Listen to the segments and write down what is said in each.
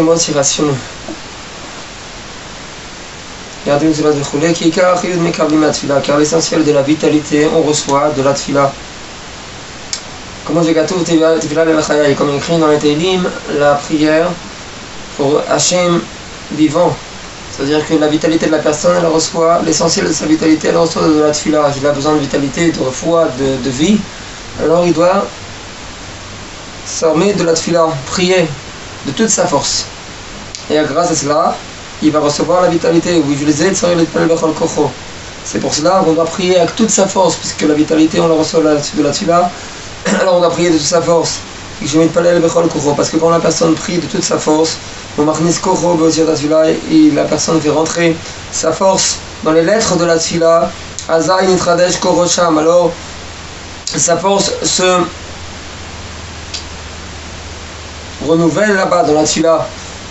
motivation. Car l'essentiel de la vitalité, on reçoit de la tfila. Comme écrit dans les Teilim, la prière pour Hachem vivant. C'est-à-dire que la vitalité de la personne, elle reçoit l'essentiel de sa vitalité, elle reçoit de la tfila. Il a besoin de vitalité, de foi, de vie. Alors il doit s'armer de la tfila, prier de toute sa force. Et grâce à cela, il va recevoir la vitalité. C'est pour cela qu'on doit prier avec toute sa force, puisque la vitalité, on la reçoit de la tfila. Alors on doit prier de toute sa force. Parce que quand la personne prie de toute sa force, et la personne fait rentrer sa force dans les lettres de la tfila, alors sa force se renouvelle là-bas dans la tfila.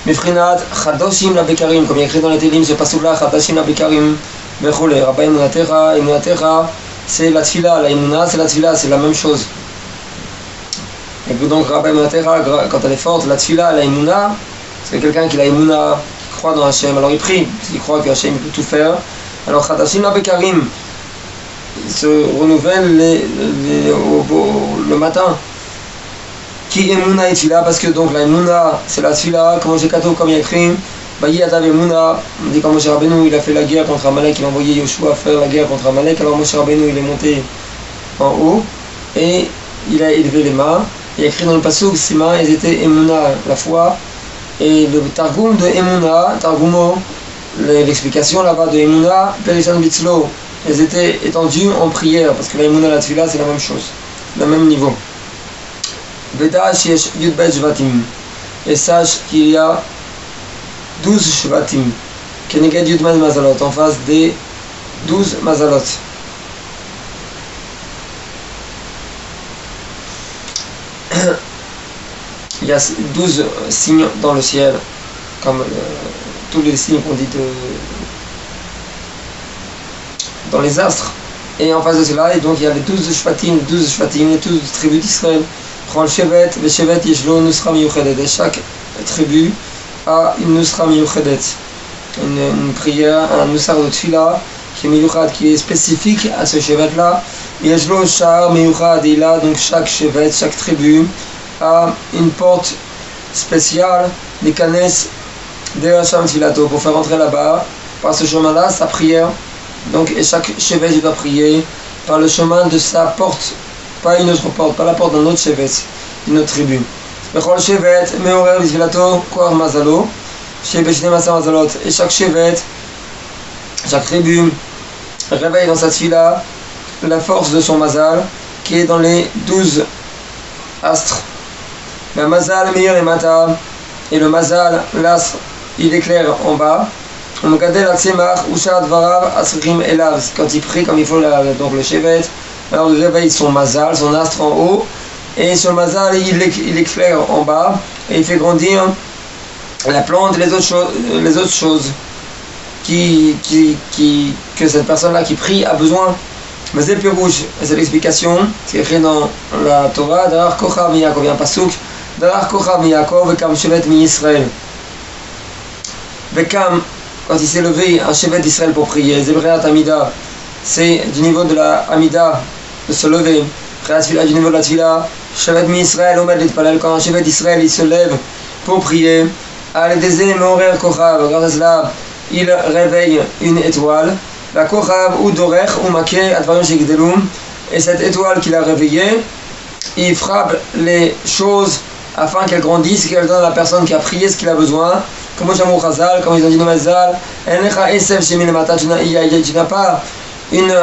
Mefrinat chadoshim la bekarim, comme il y a écrit dans les Teilim, ce passage-là, chadoshim la bekarim, bechole, rabba emunatecha, c'est la tfila, la emuna, c'est la tfila, c'est la même chose. Et donc rabba emunatecha, quand elle est forte, la tfila, la emuna, c'est quelqu'un qui a la emuna, qui croit dans Hachem, alors il prie, parce qu'il croit que Hachem peut tout faire. Alors chadoshim la bekarim, il se renouvelle le matin. Qui emuna et tfila, parce que donc la emuna c'est la tfila, comme il y a écrit, Bayi Adav Emuna, on dit quand Moshe Rabbeinu il a fait la guerre contre Amalek, il a envoyé Yoshua faire la guerre contre Amalek, alors Moshe Rabbeinu il est monté en haut et il a élevé les mains, il y a écrit dans le pasuk, ses mains elles étaient emuna, la foi, et le targum de emuna, targumo, l'explication là-bas de emuna, Perishan Bitzlo, elles étaient étendues en prière, parce que la emuna et la tfila c'est la même chose, le même niveau. Vedash yesh yudbet shvatim, et sache qu'il y a 12 shvatim, keneged yudman mazalot, en face des 12 mazalot. Il y a 12 signes dans le ciel, comme tous les signes qu'on dit dans les astres. Et en face de cela, et donc il y a les 12 shvatim, les 12 tribus d'Israël. Prends le shevet, le shevet yeshlo nusra miyuchedet, et chaque tribu a une nusra miyuchedet, une prière, un nusar de tfila qui est miyuched, qui est spécifique à ce shevet là. Yeshlo shar miyuched, et là donc chaque shevet, chaque tribu a une porte spéciale, des canes de Hacham Tfilato, pour faire entrer là-bas par ce chemin là sa prière. Donc et chaque shevet il doit prier par le chemin de sa porte, pas une autre porte, pas la porte d'un autre shevet, une autre tribu. Bechol shevet meorer b'tfilato koach mazalo, shebeshne masa mazalot, et chaque shevet, chaque tribu réveille dans sa tfila la force de son mazal qui est dans les 12 astres. Le mazal meir et mata, et le mazal, l'astre, il éclaire en bas. On gadel atzemach ushad varav asrim elav, quand il prie comme il faut donc le shevet. Alors il réveille son mazal, son astre en haut, et sur le mazal il éclaire en bas, et il fait grandir la plante et les autres choses que cette personne-là qui prie a besoin. Mais c'est le plus rouge, c'est l'explication, c'est écrit dans la Torah, Darar Kochav mi Yaakov, il y a un pasuk, Darar Kochav mi Yaakov, Vekam Shevet mi Israël. Vekam, quand il s'est levé, un Shevet d'Israël pour prier, Zebreat Amida, c'est du niveau de la Amida, de se lever. Du niveau de la Tfila, Shevet mi Israël, Omed Litpalel, quand un Shevet d'Israël il se lève pour prier, Al-Dezé Meorer Kochav, grâce à cela, il réveille une étoile, la Kochav ou Dorech ou Maké Advarim Shegdelum, et cette étoile qu'il a réveillée, il frappe les choses afin qu'elles grandissent, qu'elles donnent à la personne qui a prié ce qu'il a besoin. Comme Jamou Chazal, comme ils ont dit Noumazal, Enlecha Esev Shemilemata, tu n'as pas une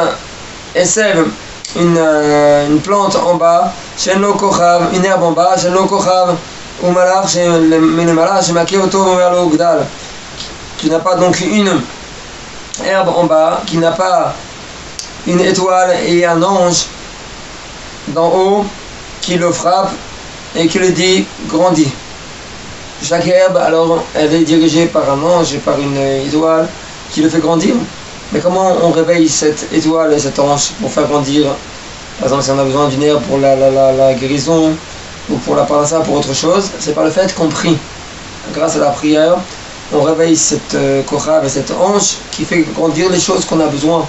Esev, une plante en bas, Shenlo Kochav, une herbe en bas, Shenlo Kochav, ou Malach, Shemilemala, Shemake Oto, Merlo Gdal. Tu n'as pas donc une herbe en bas, qui n'a pas une étoile et un ange d'en haut qui le frappe et qui le dit grandis. Chaque herbe, alors, elle est dirigée par un ange et par une étoile qui le fait grandir. Mais comment on réveille cette étoile et cet ange pour faire grandir? Par exemple, si on a besoin d'une herbe pour la guérison ou pour la parnassa, pour autre chose, c'est par le fait qu'on prie. Grâce à la prière, on réveille cette kochav et cet ange qui fait grandir les choses qu'on a besoin.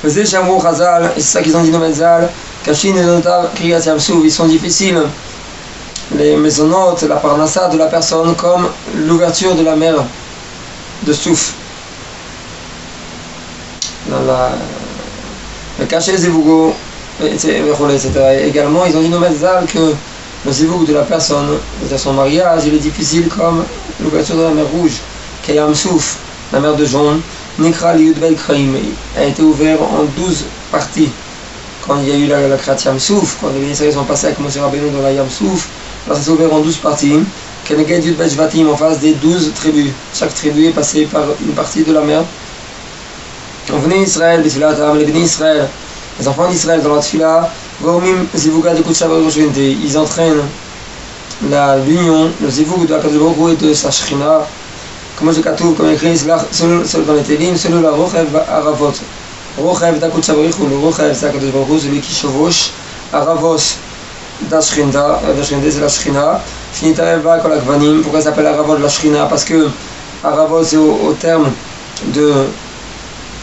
Et c'est ça qu'ils ont dit dans Metzal, ils sont difficiles, les maisonnotes, la parnassa de la personne, comme l'ouverture de la mer de Souf. Le cachet zivougo, etc. Également, ils ont dit dans Metzal que le zivoug de la personne, de son mariage, il est difficile comme l'ouverture de la mer rouge, Kayam Souf, la mer de jaune. Nikra Liud Bel Kraim a été ouvert en 12 parties. Quand il y a eu la Krat Yam Souf, quand les ministères sont passés avec Moshe Rabbeinu dans la Yam Souf, alors ça s'est ouvert en 12 parties. Keneged Yud Bet Shvatim, en face des 12 tribus. Chaque tribu est passée par une partie de la mer. On venait Israël, les enfants d'Israël dans la Tfila, Gormim Zivuga de Kutshavar Roshvente, ils entraînent l'union, le Zivug de la Kadosh Baruch Hu et de sa Shrina. Comme je katoub, comme écrit seul dans les Télim, seul la Rochev Aravot. Rochev d'Akut Shavarichou, le Rochev c'est Akadosh Baruch Hu, celui qui chevauche. Aravos d'Ashrinda, c'est la Shrina. Finitaeva Kol Akvanim, pourquoi ça s'appelle Aravot de la Shrina? Parce que Aravot c'est au terme de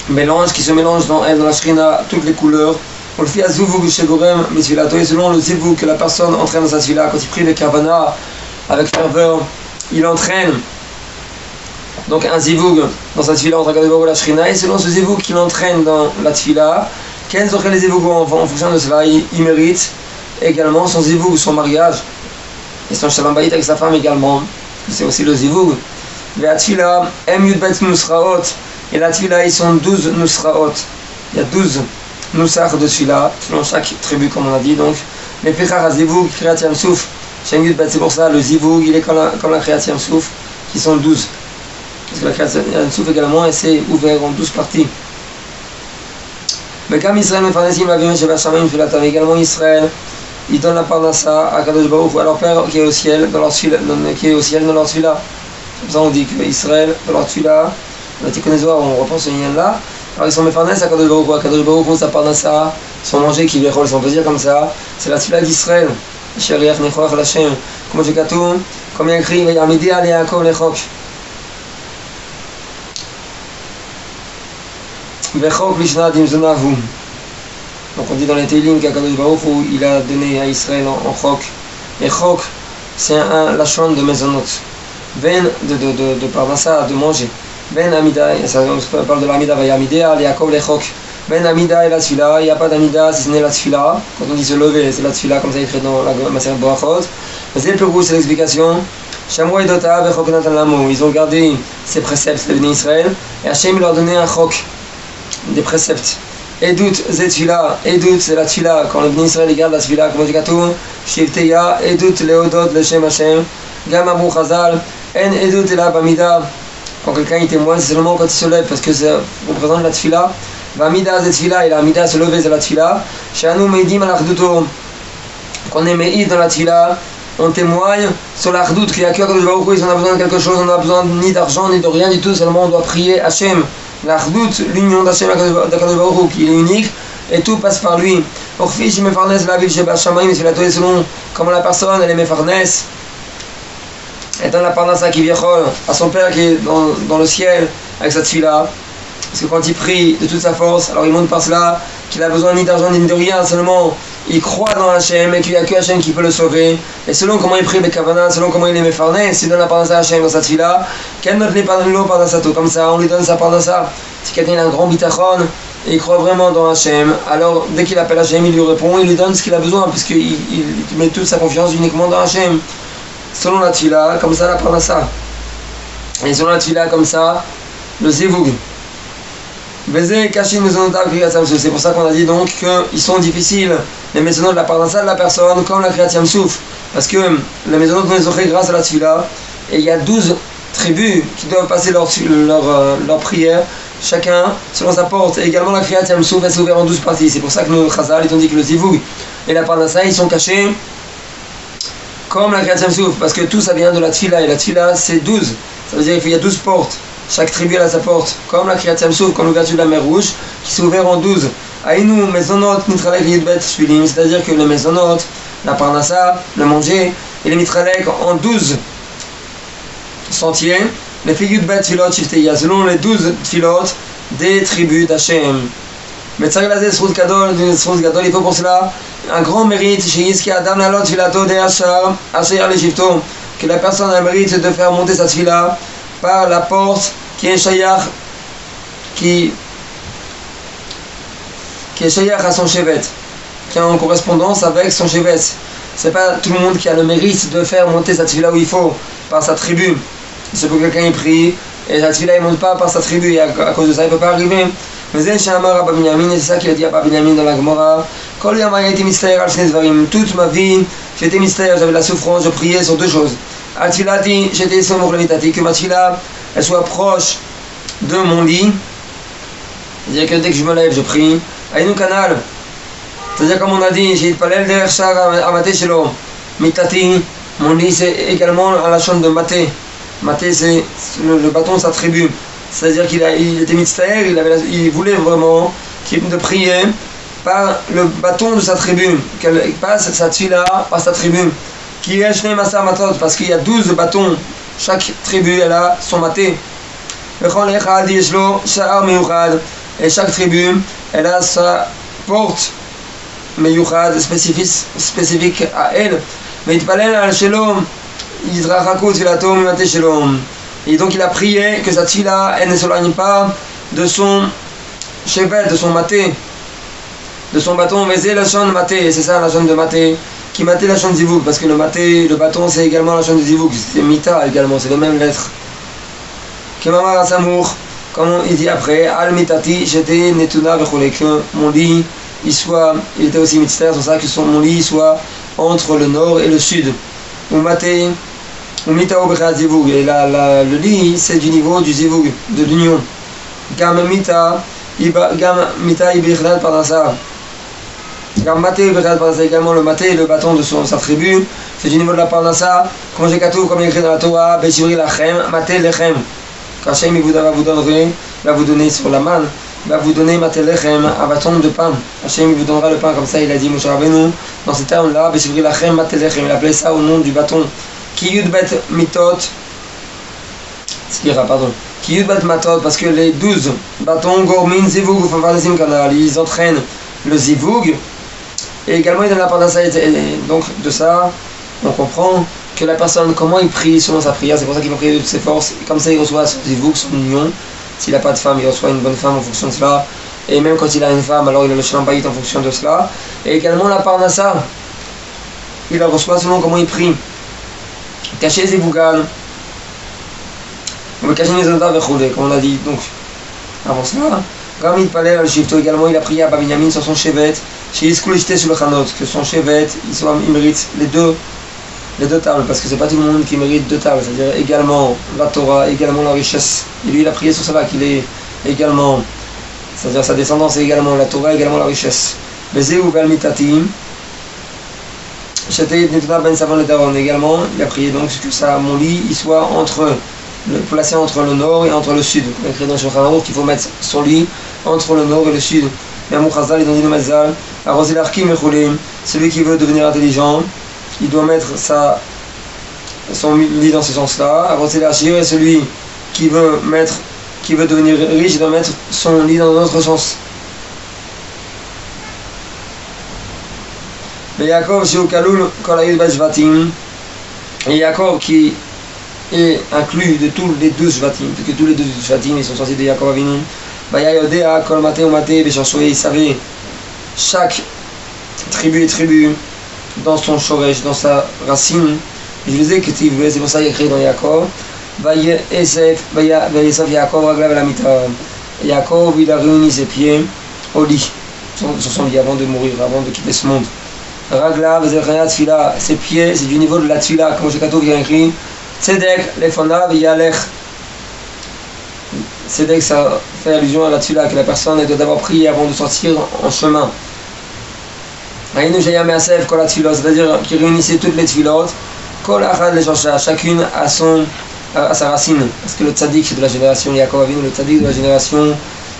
mélange qui se mélange dans elle, dans la Shrina, toutes les couleurs. On le fait à Zuvug Shegorem Mitfilato, et selon le Zivug que la personne entraîne dans sa Tfila, quand il prie le Kavana avec ferveur, il entraîne. Donc un zivoug dans sa tfila entre Akadosh Baruch Hu et la Shrina, et selon ce zivoug qu'il entraîne dans la tfila, quels sont les zivougs en fonction de cela, il mérite également son zivoug, son mariage, et son shalom bayit avec sa femme également, c'est aussi le zivoug. La tfila, em yud bet nusraot, et la tfila ils sont 12 nusraot, il y a 12 nusach de tfila, selon chaque tribu comme on a dit, donc, mais pechar ha zivoug, kriyat yam souf, shem yud bet, c'est pour ça, le zivoug il est comme la kriyat yam souf, qui sont 12. Parce que la création Souf également, et c'est ouvert en 12 parties. Mais comme Israël également Israël, il donne la parnassa à Kadosh Baruch Hu, à leur Père qui est au ciel, dans leur tfila. C'est pour ça on dit qu'Israël, dans leur tfila, dans la Tikkun Zohar, on reprend ce lien là. Alors ils sont mefarnes à Kadosh Baruch Hu, à Kadosh Baruch Hu, sa parnassa, sont mangés qui viennent, si on peut dire comme ça. C'est la tfila d'Israël. Sheriach Nechorach Lashem, comme je katoum, comme il y a écrit, Vayamidi al Yaakov Lechok. Donc on dit dans les Télim qu'Akadosh Baruch Hu il a donné à Israël en chok. Et chok c'est un lachon de maisonot. Ben de parnassa, de manger. Ben amida, ça parle de l'amida vayamidea, Yaakov le chok. Ben amida et la tfila, il n'y a pas d'amida si ce n'est la tfila. Quand on dit se lever, c'est la tfila comme ça écrit dans la Maseret Borachot. C'est le plus c'est l'explication. Shamwa et Dota, Bechok Natan Lamo, ils ont gardé ces préceptes de Israël et Hachem leur a donné un chok. Des préceptes. Edout zetfila, edout c'est la tfila, quand le Bnei Israël garde la tfila, comme on dit katoum, shivteya, edout leodot leshem Hashem, gam abou chazal, en edout et la bamida, quand quelqu'un il témoigne, c'est seulement quand il se lève, parce que ça représente la tfila, bamida zetfila, et la amida se lever c'est la tfila, shanu meidim al achduto, qu'on est meïd dans la tfila, on témoigne sur l'achdout, qu'il y a que Akadosh Baruch Hu, si on a besoin de quelque chose, on n'a besoin ni d'argent ni de rien du tout, seulement on doit prier Hashem. L'achdout, l'union d'Hachem d'Akadosh Baruch Hu, qui est unique, et tout passe par lui. Orfi, je mefarnes la ville chez Bachamaïm, c'est la toile selon comment la personne, elle est mefarnes, et dans la parnassa qui viachol, à son père qui est dans le ciel, avec sa tfila. Parce que quand il prie de toute sa force, alors il montre par cela qu'il a besoin ni d'argent ni de rien, seulement il croit dans Hachem et qu'il n'y a que Hachem qui peut le sauver. Et selon comment il prie Bekavana, selon comment il est mefarnes, s'il donne la parnassa à Hachem dans sa tfila, qu'elle note les parnassato, comme ça on lui donne sa parnassa. Si quelqu'un a un grand bitachon et il croit vraiment dans Hachem, alors dès qu'il appelle Hachem, il lui répond, il lui donne ce qu'il a besoin, puisqu'il met toute sa confiance uniquement dans Hachem. Selon la tfila, comme ça la parnassa. Et selon la tfila, comme ça, le zivug. C'est pour ça qu'on a dit donc qu'ils sont difficiles, les maisonnotes de la parnassa de la personne, comme la Kriyat Yam Souf. Parce que les maisonnotes vont les offrir grâce à la tfila, et il y a 12 tribus qui doivent passer leur prière chacun selon sa porte. Et également la Kriyat Yam Souf, elle s'est ouverte en 12 parties. C'est pour ça que nos Chazal, ils ont dit que le Zivug et la Parnassa, ils sont cachés comme la Kriyat Yam Souf, parce que tout ça vient de la Tfila, et la Tfila c'est 12. Ça veut dire qu'il y a 12 portes. Chaque tribu a sa porte, comme la Kriyat Yam Souf, comme l'ouverture de la mer Rouge, qui s'est ouverte en 12. Aïnou, Mezonot, Mitralek, Yudbet, Shvilim, c'est-à-dire que le Mezonot, la Parnassa, le manger, et les Mitralek en 12 sentiers, les filles Yudbet, Tfilot, Shifteya, selon les 12 Tfilot des tribus d'Hachem. Mais Tsarglazé, Srouz Gadol, il faut pour cela un grand mérite chez Yiski Adam Lalot Filato de Hachar, Hacher l'Égypto, que la personne a le mérite de faire monter sa tfila par la porte qui est Shayach, qui est Shayach à son chevet, qui est en correspondance avec son chevet. C'est pas tout le monde qui a le mérite de faire monter sa tfila où il faut, par sa tribu. C'est pour quelqu'un qui prie, et sa tfila il ne monte pas par sa tribu, et à cause de ça il ne peut pas arriver. Mais c'est ça qu'il a dit à Abba Binyamin dans la Gemara. Toute ma vie, j'étais mystère, j'avais la souffrance, je priais sur deux choses. Atfilati, j'étais sombre lemitati, que ma tfila, elle soit proche de mon lit. C'est-à-dire que dès que je me lève, je prie. Aïnou Kanal, c'est-à-dire comme on a dit, j'ai palel der shar amate shelo. Mitati, mon lit c'est également à la chambre de Maté. Maté c'est le bâton de sa tribu. C'est-à-dire qu'il était mystère, il voulait vraiment de prier par le bâton de sa tribu, qu'elle passe sa tfila par sa tribu. Qui est Shnei Masa Matot, parce qu'il y a 12 bâtons, chaque tribu elle a son maté. Et chaque tribu elle a sa porte meyuchad spécifique à elle. Mais il palel al shelom, yizrachakut filato mimate shelom. Et donc il a prié que sa tfila elle ne s'éloigne pas de son chevet, de son maté, de son bâton. Vezé la chaîne maté, et c'est ça la chaîne de maté, qui maté la chaîne zivug, parce que le maté, le bâton c'est également la chaîne de zivug, c'est mita également, c'est les mêmes lettres. Kemamar Asamour, comme il dit après, al mitati, j'étais netuna vechole, que mon lit il était aussi mystère, c'est pour ça que mon lit soit entre le nord et le sud. Ou maté, ou mita obra zivug, et le lit c'est du niveau du zivug, de l'union. Gam mita ibirnat parnassa. Gam maté ibirnat parnassa, également le maté, le bâton de sa tribu, c'est du niveau de la parnassa, comme j'ai katou, comme il écrit dans la Torah, beshivri lachem, maté lechem. Quand Hachem va vous donner sur la manne, va vous donner maté lechem, un bâton de pain. Hachem vous donnera le pain, comme ça il a dit Moshe Rabbeinu, dans ces termes-là, beshivri lachem, maté lechem, il appelait ça au nom du bâton. Ki yudbet mitot, Ki yudbet matot, parce que les 12 bâtons, gormin zivug, favardesim kanal, ils entraînent le zivug, et également ils donnent la parnassa, donc de ça, on comprend que la personne, comment il prie selon sa prière, c'est pour ça qu'il va prier de toutes ses forces, et comme ça il reçoit son zivug, son union. S'il n'a pas de femme, il reçoit une bonne femme en fonction de cela, et même quand il a une femme, alors il a le shalom bayit en fonction de cela, et également la parnassa, il la reçoit selon comment il prie. Cacher zivugan, comme on a dit, donc avant cela, Ramid Palel al-Shifto également, il a prié à Abba Binyamin sur son chevet, chez Iskoulishté sur le Chanot, que son chevet, il mérite les deux tables, parce que c'est pas tout le monde qui mérite 2 tables, c'est-à-dire également la Torah, également la richesse. Et lui il a prié sur cela, qu'il est également, c'est-à-dire sa descendance est également la Torah, également la richesse. Bezé ou Belmitatim, J'étais Ben Savon le Daron également, il a prié donc que ça, mon lit, il soit placé entre le nord et entre le sud. Il a écrit dans Shulchan Aruch qu'il faut mettre son lit entre le nord et le sud. Mais à Mouchazal, ils ont dit le Mazal, arroser l'arkim et celui qui veut devenir intelligent, il doit mettre son lit dans ce sens-là. Arroser l'archir, et celui qui veut devenir riche, il doit mettre son lit dans un autre sens. Et Yaakov, et Yaakov qui est inclus de tous les 12 Shvatim, parce que tous les 12 Shvatim ils sont sortis de Yaakov Avinu. Il savait chaque tribu et tribu dans son shoresh, dans sa racine. Je disais que c'est pour ça qu'il y a écrit dans Yaakov. Yaakov, il a réuni ses pieds au lit, sur son lit avant de mourir, avant de quitter ce monde. Ragla, Tfila, ses pieds, c'est du niveau de la Tfila, comme j'ai katou bien écrit. Tzedek, Lefana, V'yalech. c'est dès que ça fait allusion à la tefila, que la personne elle doit d'abord prier avant de sortir en chemin. C'est-à-dire qu'il réunissait toutes les tefilot, chacune à sa racine. Parce que le tzaddik c'est de la génération Yaakov Avinu, le tzaddik de la génération,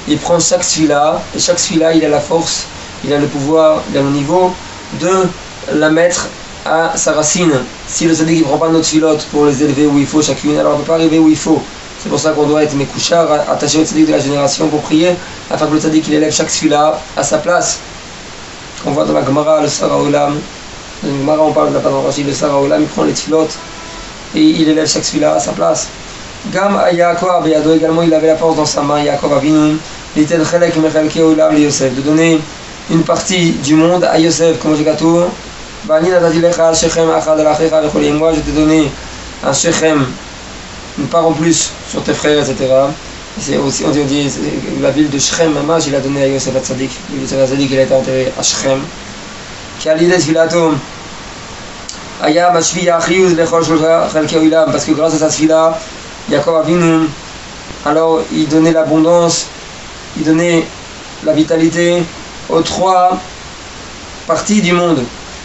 il prend chaque tefila, et chaque tefila il a la force, il a le pouvoir, il a le niveau de la mettre à sa racine. Si le tzaddik ne prend pas nos tefilot pour les élever où il faut chacune, alors on ne peut pas arriver où il faut. C'est pour ça qu'on doit être mekouchar, attaché au tzaddik de la génération pour prier, afin que le tzaddik il élève chaque tefila à sa place. On voit dans la Gemara, le Sara Olam, dans la Gemara on parle de la Panarachi, le Sara Olam il prend les tefilot et il élève chaque tefila à sa place. Gam à Yaakov Beyado également il avait la force dans sa main, Yaakov Avinu, l'iten chelek mechelke olam li Yosef, de donner une partie du monde à Yosef, comme j'ai gâteau. Moi je t'ai donné un Shechem, une part en plus sur tes frères, etc. C'est aussi, on dit la ville de Shechem, Mamash, il a donné à Yosef Hatzadik. Yosef Hatzadik, il a été enterré à Shechem. Parce que grâce à sa tefila, Yaakov Avinu, alors il donnait l'abondance, il donnait la vitalité aux trois parties du monde.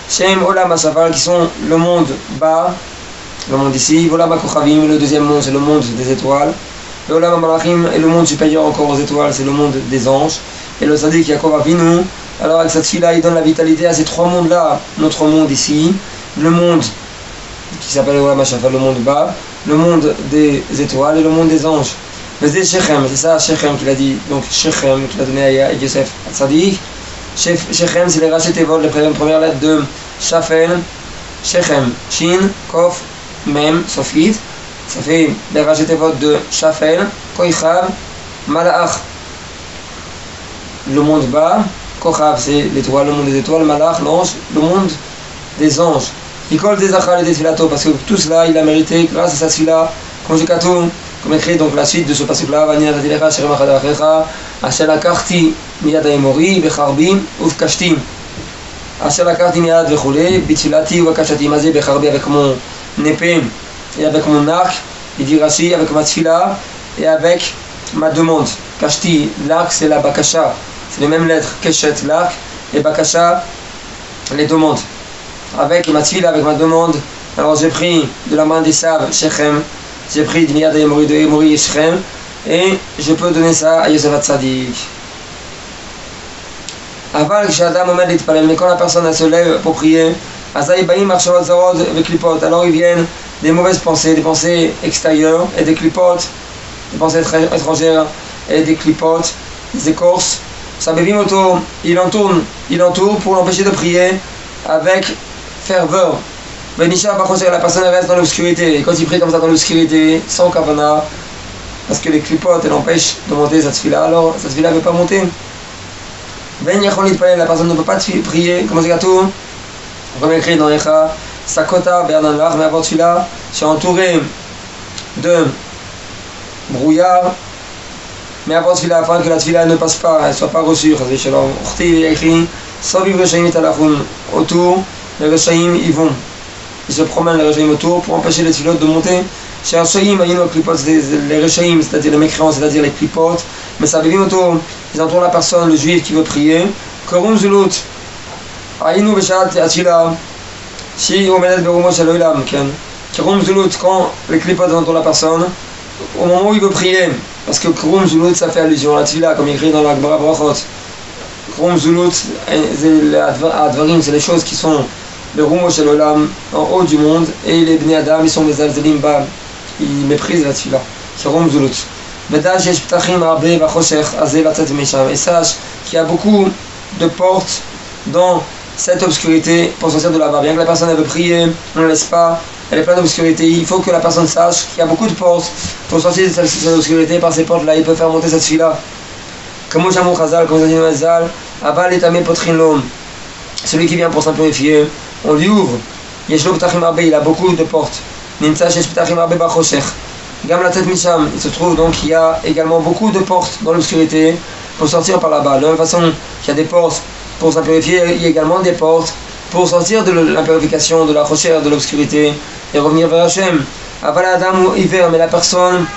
Shem Olam Asafal, qui sont le monde bas, le monde ici, Olam HaKochavim, le deuxième monde c'est le monde des étoiles, et Olam HaMalachim, et le monde supérieur encore aux étoiles c'est le monde des anges, et le Tzaddik Yaakov Avinu, alors avec cette fille-là il donne la vitalité à ces trois mondes-là, notre monde ici, le monde qui s'appelle Olam HaShafal, le monde bas, le monde des étoiles et le monde des anges. Mais c'est Shechem, c'est ça Shechem qu'il a dit, donc Shechem qu'il a donné à Yosef Hatzadik. Shechem c'est les rachetevot, les premières lettres de Shafel, Shechem, Shin, Kof, Mem, Sofit, ça fait les rachetevot de Shafel, Koichav, Malach, le monde bas, Kochav c'est l'étoile, le monde des étoiles, Malach, l'ange, le monde des anges. Ikol des Achal et des Filato, parce que tout cela il a mérité grâce à sa tefila, comme j'ai katou, comme écrit donc la suite de ce passage-là, Vani Atatilecha, Sherem Achadachecha, Asher Lakarti, Miyad Aimori, Becharbi, Ufkashti, Asher Lakarti Miyad Vechule, Bitfilati, Wakashati, Mazé, Becharbi, avec mon épée et avec mon arc, il dit Rashi, avec ma tefila et avec ma demande. Kashti, l'arc c'est la Bakasha, c'est les mêmes lettres, Keshet, l'arc, et Bakasha, les demandes. Avec ma tefila, avec ma demande, alors j'ai pris de la main d'Esav, Shechem, j'ai pris de Miyad Aimori, de Aimori et Shechem, et je peux donner ça à Yosef Hatzadik. Aval Kshadam Omed Litpalel, mais quand la personne elle se lève pour prier, Azaï Baïm Arshawot Zarod avec Klipot, alors ils viennent des mauvaises pensées, des pensées extérieures et des Klipot, des pensées étrangères et des Klipot, des écorces. Sabevim Oto, il entoure pour l'empêcher de prier avec ferveur. Benisha Bachoser, la personne reste dans l'obscurité, et quand il prie comme ça dans l'obscurité, sans kavana, parce que les clipotes elles empêchent de monter cette fila, alors cette fila ne veut pas monter. Ben Yachon Litpalel, la personne ne peut pas prier, comment c'est gâteau? Comme écrit dans Echa, Sakota Berdan Lach, mais avant celui-là, je suis entouré de brouillard, mais avant celui-là, afin que la tefila ne passe pas, elle ne soit pas reçue. Il y a écrit, Soviv Reshaim Talachun, autour, les Reshaim ils vont. Ils se promènent les Reshaim autour pour empêcher les tefilot de monter. Chez Reshaim, les Reshaim, c'est-à-dire les mécréants, c'est-à-dire les clipotes, mais ça vivent autour, ils entourent la personne, le juif qui veut prier. Korum Zulut, Aïnou Beshat Atila, Si Omedet Berumo Shaloilam, Korum Zulut, quand les clipotes entourent la personne, au moment où il veut prier, parce que Korum Zulut ça fait allusion à la tefila, comme écrit dans la Gemara Brachot. Korum Zulut, Advarim, c'est les choses qui sont le Rumo Shalolam, en haut du monde, et les Bnei Adam, ils sont les Alzelim Ba, ils méprisent la tefila. Korum Zulut. Et sache qu'il y a beaucoup de portes dans cette obscurité pour sortir de là-bas. Bien que la personne elle veut prier, on ne laisse pas, elle est pleine d'obscurité. Il faut que la personne sache qu'il y a beaucoup de portes pour sortir de cette obscurité. Par ces portes-là, il peut faire monter cette fila. Comme Jamou Chazal, comme Zadino Ezal, Aval et Tamé Potrin Lom. Celui qui vient pour s'en purifier, on lui ouvre. Yeshlo Ptachim Arbe, il a beaucoup de portes. Nimtsa Shesh Ptachim Arbe Bachoshech. Gam la tête Misham, il se trouve donc qu'il y a également beaucoup de portes dans l'obscurité pour sortir par là-bas. De la même façon qu'il y a des portes pour s'en purifier, il y a également des portes pour sortir de l'impurification, de la recherche, de l'obscurité et revenir vers Hachem. Aval Adam ou hiver, mais la personne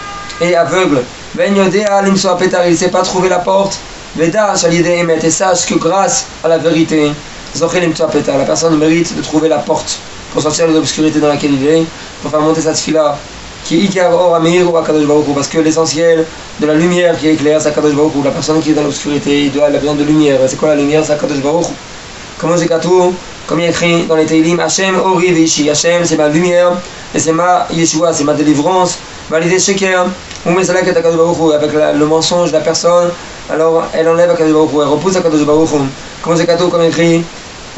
est aveugle. Ben Yodea Limso Petar, il ne sait pas trouver la porte. Veda Shalide Emet, et sache que grâce à la vérité, Zoché Limso Petar, la personne mérite de trouver la porte pour sortir de l'obscurité dans laquelle il est, pour faire monter sa tfila. Qui Ikar Or Amir ou Akadosh Baruch Hu, parce que l'essentiel de la lumière qui éclaire, c'est Akadosh Baruch Hu. La personne qui est dans l'obscurité, il a besoin de lumière. C'est quoi la lumière? C'est Akadosh Baruch Hu. Comment c'est Katou? Comme il est écrit dans les Teilim, Hachem Ori Veishi, Hachem c'est ma lumière et c'est ma Yeshua, c'est ma délivrance. Validé Sheker, ou Mesalak et Akadosh Baruch Hu, avec le mensonge de la personne, alors elle enlève Akadosh Baruch Hu, elle repousse Akadosh Baruch Hu. Comment c'est Katou? Comme il est écrit,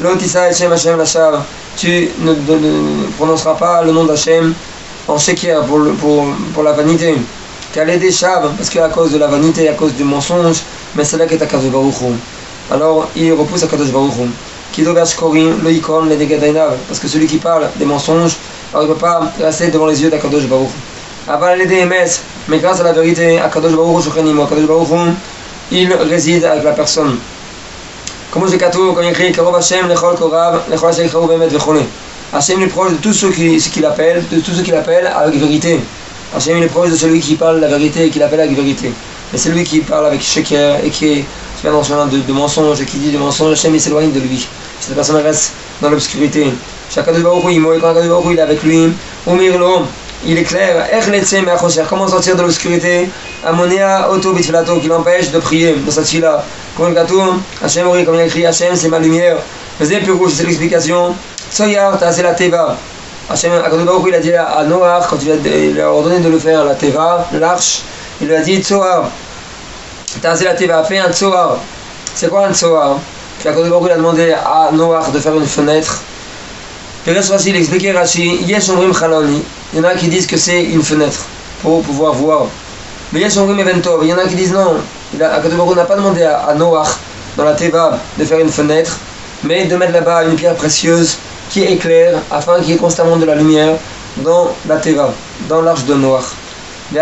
Lotisa Hachem Hachem Lachar, tu ne prononceras pas le nom d'Hachem en Sheker pour la vanité. Qu'elle est des chaves, parce qu'à cause de la vanité, à cause du mensonge, Mesalak et Akadosh Baruch Hu. Alors il repousse Akadosh Baruch Hu. Le icône, les dégâts, parce que celui qui parle des mensonges, alors il ne peut pas rester devant les yeux d'Akadosh Baruch. Aval les DMS, mais grâce à la vérité, Akadosh Baruch Akadosh Baruch il réside avec la personne. Comme j'ai Katou, comme il écrit, Karov Hashem, Lechol Korav, Lechol Hashem Karov Bemet Vechole. Hashem est proche de tous ceux qui l'appellent, de tous ceux qui l'appellent avec vérité. Hashem est proche de celui qui parle la vérité et qui l'appelle avec vérité. Mais celui qui parle avec Sheker et qui se met dans le chemin de mensonges et qui dit des mensonges, Hashem il s'éloigne de lui. Cette personne reste dans l'obscurité. Chakadosh Baruch Hu, quand Akadosh Baruch Hu il est avec lui, Umirlo, il est clair, comment sortir de l'obscurité, Amonia Auto Bitfilato, qui l'empêche de prier dans cette fille-là. Comme le gâteau, Hashem Ori, comme il a écrit, Hashem c'est ma lumière. Faisez plus rouge, c'est l'explication. Soyar, c'est la Teva. Hashem, Akadosh Baruch Hu, il a dit à Noach, quand il a ordonné de le faire, la Teva, l'arche, il lui a dit Tsoar. C'est la Teva, fait un Tsoar. C'est quoi un Tsoar? Puis Akadosh Baruch Hu a demandé à Noach de faire une fenêtre. Puis Rashi, il expliquait Rashi, Yesh Omrim Chaloni. Il y en a qui disent que c'est une fenêtre pour pouvoir voir. Mais Yesh Omrim Eventov. Il y en a qui disent non. Akadosh Baruch Hu n'a pas demandé à Noach dans la Teva de faire une fenêtre, mais de mettre là-bas une pierre précieuse qui éclaire afin qu'il y ait constamment de la lumière dans la Teva, dans l'arche de Noach. Et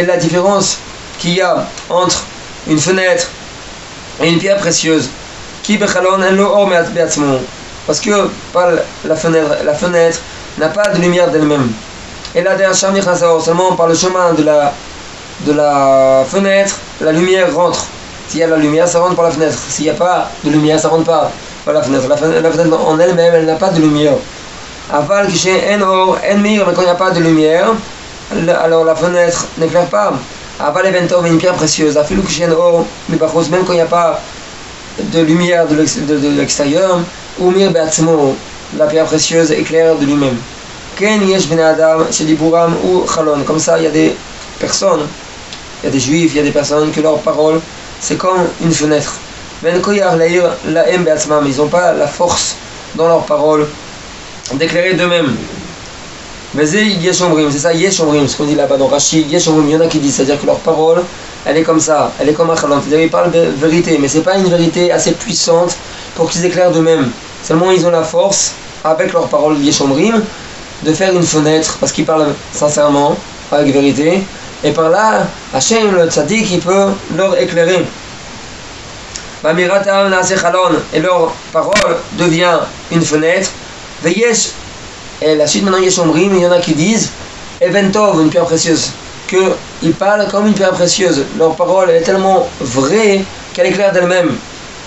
la différence qu'il y a entre une fenêtre et une pierre précieuse, parce que par la fenêtre n'a pas de lumière d'elle-même. Et là seulement par le chemin de la fenêtre, la lumière rentre. S'il y a la lumière, ça rentre par la fenêtre. S'il n'y a pas de lumière, ça rentre pas par la fenêtre. La fenêtre en elle-même, elle n'a pas de lumière. Aval qui chez en mir, mais quand il n'y a pas de lumière, alors la fenêtre n'éclaire pas. Aval eventov, une pierre précieuse. Afilou qui chez or, mais par contre, même quand il n'y a pas de lumière de l'extérieur, ou mir beatzmo, la pierre précieuse éclaire de lui-même. Ken yesh ben adam, chez Diburam ou Chalon. Comme ça, il y a des personnes, il y a des juifs, il y a des personnes que leur parole, c'est comme une fenêtre. Ben koyar laïr la em beatzmam, ils n'ont pas la force dans leur parole d'éclairer d'eux-mêmes. Mais c'est ça, Yeshomrim, ce qu'on dit là-bas dans Rashi, Yeshomrim, il y en a qui disent, c'est-à-dire que leur parole, elle est comme ça, elle est comme un chalon, c'est-à-dire qu'ils parlent de vérité, mais c'est pas une vérité assez puissante pour qu'ils éclairent d'eux-mêmes. Seulement ils ont la force, avec leur parole Yeshomrim, de faire une fenêtre, parce qu'ils parlent sincèrement, avec vérité, et par là, Hachem, le tzaddik, il peut leur éclairer. Et leur parole devient une fenêtre. Et la suite maintenant Yeshomrim, il y en a qui disent Eventov, une pierre précieuse, qu'ils parlent comme une pierre précieuse. Leur parole elle est tellement vraie qu'elle éclaire d'elle-même.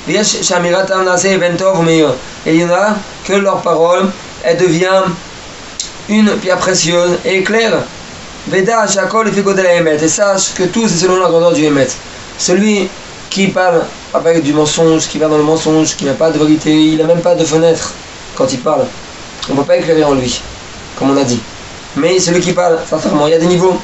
Et il y en a que leur parole elle devient une pierre précieuse et éclaire. Veda Shakol et sache que tout c'est selon la grandeur du Emet. Celui qui parle avec du mensonge, qui va dans le mensonge, qui n'a pas de vérité, il n'a même pas de fenêtre quand il parle. On ne peut pas éclairer en lui, comme on a dit. Mais celui qui parle sincèrement, il y a des niveaux.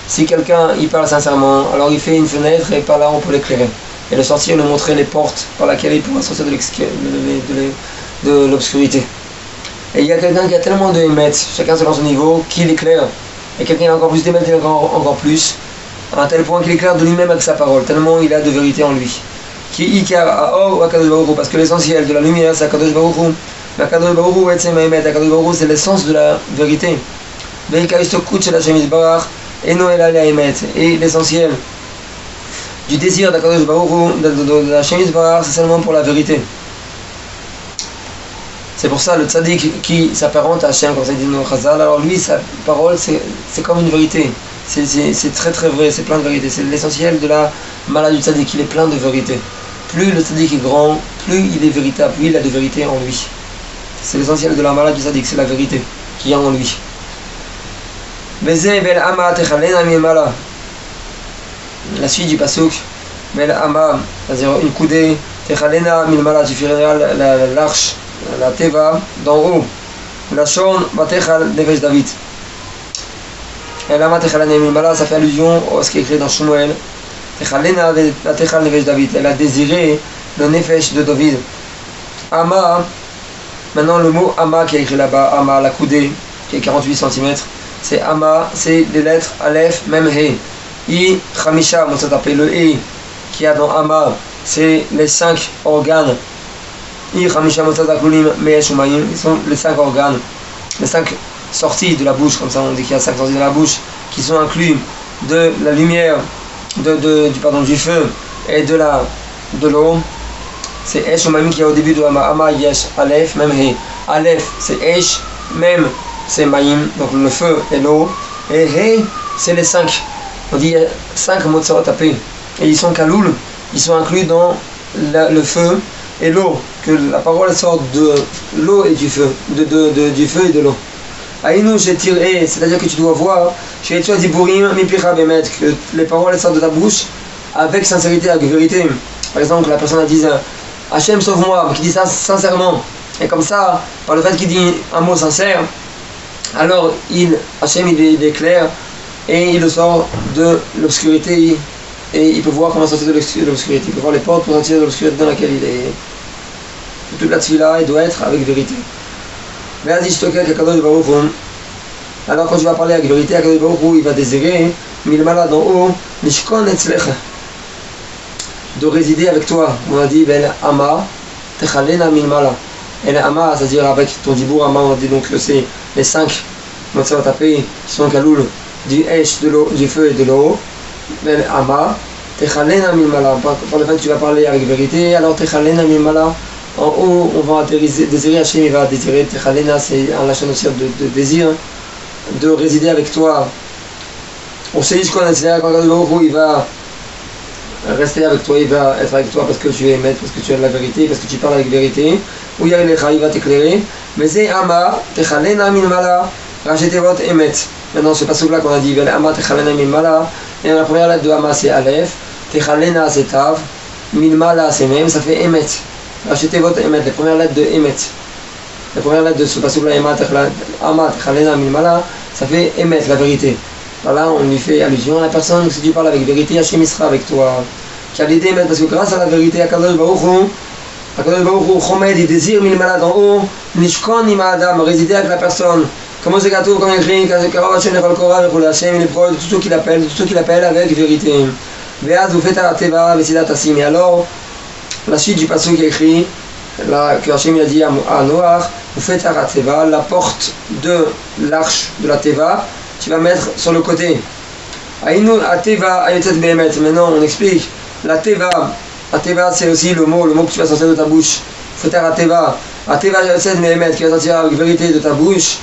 Si quelqu'un il parle sincèrement, alors il fait une fenêtre et par là on peut l'éclairer. Et le sortir, le montrer les portes par lesquelles il pourra sortir de l'obscurité. Et il y a quelqu'un qui a tellement de émettes, chacun selon son niveau, qui l'éclaire. Et quelqu'un qui a encore plus d'émettes, encore plus, à un tel point qu'il éclaire de lui-même avec sa parole, tellement il a de vérité en lui. Parce que l'essentiel de la lumière, c'est Akadosh Baruch Hu. Akadosh Baruch Hu, Akadosh Baruch Hu, c'est l'essence de la vérité. Et l'essentiel du désir d'Akadosh Baruch Hu, de la Shem Yisbarach, c'est seulement pour la vérité. C'est pour ça le tzaddik qui s'apparente à Hachem, comme ça dit nos Chazal, alors lui, sa parole, c'est comme une vérité. C'est très très vrai, c'est plein de vérité. C'est l'essentiel de la mala du tzaddik, il est plein de vérité. Plus le tzaddik est grand, plus il est véritable, plus il a de vérité en lui. C'est l'essentiel de la mala du tzaddik, c'est la vérité qu'il y a en lui. La suite du pasuk, c'est-à-dire une coudée, techalena milmala, tu feras l'arche, la teva d'en haut. La shon batechal nevesh David. Et lama techalena milmala, ça fait allusion à ce qui est écrit dans Shmuel. Techalena batechal nevesh David. Elle a désiré le nefesh de David. Ama, maintenant le mot ama qui est écrit là-bas, ama, la coudée, qui est 48 cm, c'est ama, c'est des lettres Aleph, même He. I, Khamisha, on s'appelle le E, qui y a dans ama, c'est les 5 organes. I, Khamisha, Motadakulim, Meesh, Umayim, ils sont les 5 organes, les 5 sorties de la bouche, comme ça on dit qu'il y a 5 sorties de la bouche, qui sont inclus de la lumière, du feu et de l'eau. C'est Esh Umayim qui est au début de Ama. Ama Yesh, Aleph, même He. Aleph, c'est Esh, même c'est Mayim, donc le feu et l'eau. Et He, c'est les 5. On dit 5 Motsarot tapés. Et ils sont Kaloul, ils sont inclus dans le feu et l'eau. Que la parole sort de l'eau et du feu, du feu et de l'eau. Aïnou, j'ai tiré, c'est-à-dire que tu dois voir, chez toi Dibourim, Mipicha Bemet, que les paroles sortent de ta bouche avec sincérité, avec vérité. Par exemple, la personne a dit Hachem sauve-moi, qui dit ça sincèrement. Et comme ça, par le fait qu'il dit un mot sincère, alors Hachem il est clair et il le sort de l'obscurité et il peut voir comment sortir de l'obscurité. Il peut voir les portes pour sortir de l'obscurité dans laquelle il est. Toute la tefila, il doit être avec vérité. Alors quand tu vas parler avec vérité, il va désirer, milmala d'en haut, mishkon etzlecha, de résider avec toi. On a dit ben ama techalena milmala. Et le ama, c'est-à-dire avec ton dibour ama, on a dit donc que c'est les 5 motsar tapés qui sont kaloul du esh, de l'eau, du feu et de l'eau. Ben ama techalena milmala. Par le fait que tu vas parler avec vérité, alors techalena milmala. En haut, on va désirer, Hachem il va désirer, techalena, c'est un lachon aussi de désir, de résider avec toi. On sait ce qu'on a dit, quand il va rester avec toi, il va être avec toi parce que tu es maître, parce que tu as la vérité, parce que tu parles avec vérité. Ou il va t'éclairer. Mais c'est ama, techalena milmala, rachetevot emet. Maintenant, ce passage-là qu'on a dit, ama, techalena milmala, et la première lettre de ama c'est Aleph, techalena c'est Tav, milmala c'est même, ça fait emet. Rachetez votre Emet, la première lettre de Emet. La première lettre de ce passage-là, Ama, Techalena, Milmala, ça fait Emet, la vérité. Voilà, on lui fait allusion à la personne, si tu parles avec vérité, Hachem il sera avec toi. Qui a l'idée, parce que grâce à la vérité, Akadosh Baruch Hu, Chomed, il désire Milmala d'en haut, Nishkon Ima Adam, résider avec la personne. Comment c'est gâteau, comme écrit, Karov Hachem Nechol Korah, Hachem, il est proche de tout ce qu'il appelle avec vérité. Veaz, vous faites à Teva, Vesidat Tassim. Et alors, la suite du passage qui est écrit, là, que Hachem a dit à Noach, vous faites à la Teva, la porte de l'arche de la Teva, tu vas mettre sur le côté. Aïnou, à Teva, Ayotet Behemet. Maintenant, on explique. La Teva c'est aussi le mot que tu vas sortir de ta bouche. Faites à la Teva. À Teva, Ayotet Behemet, qui va sortir avec vérité de ta bouche.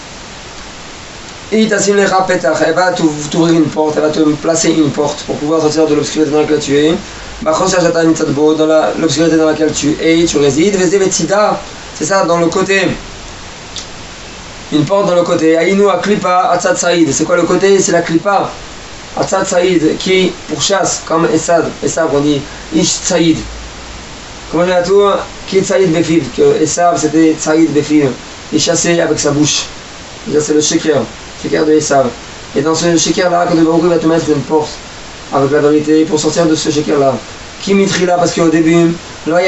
Et Tassim Lecha Petach, elle va t'ouvrir une porte, elle va te placer une porte pour pouvoir sortir de l'obscurité dans laquelle tu es. Dans l'obscurité dans laquelle tu es, tu résides. C'est ça, dans le côté. Une porte dans le côté. Aïnou a klipa atzad saïd. C'est quoi le côté? C'est la klipa atzad saïd qui pourchasse comme Esav. Esav on dit ish saïd. Comment on dit à tout? Qui est saïd befiv. Que Esav c'était saïd befiv. Il chassait avec sa bouche. C'est le sheker de Esav. Et dans ce sheker là, quand Baruch Hu va te mettre une porte avec la vérité pour sortir de ce sheker là. Qui mitri là parce qu'au début, la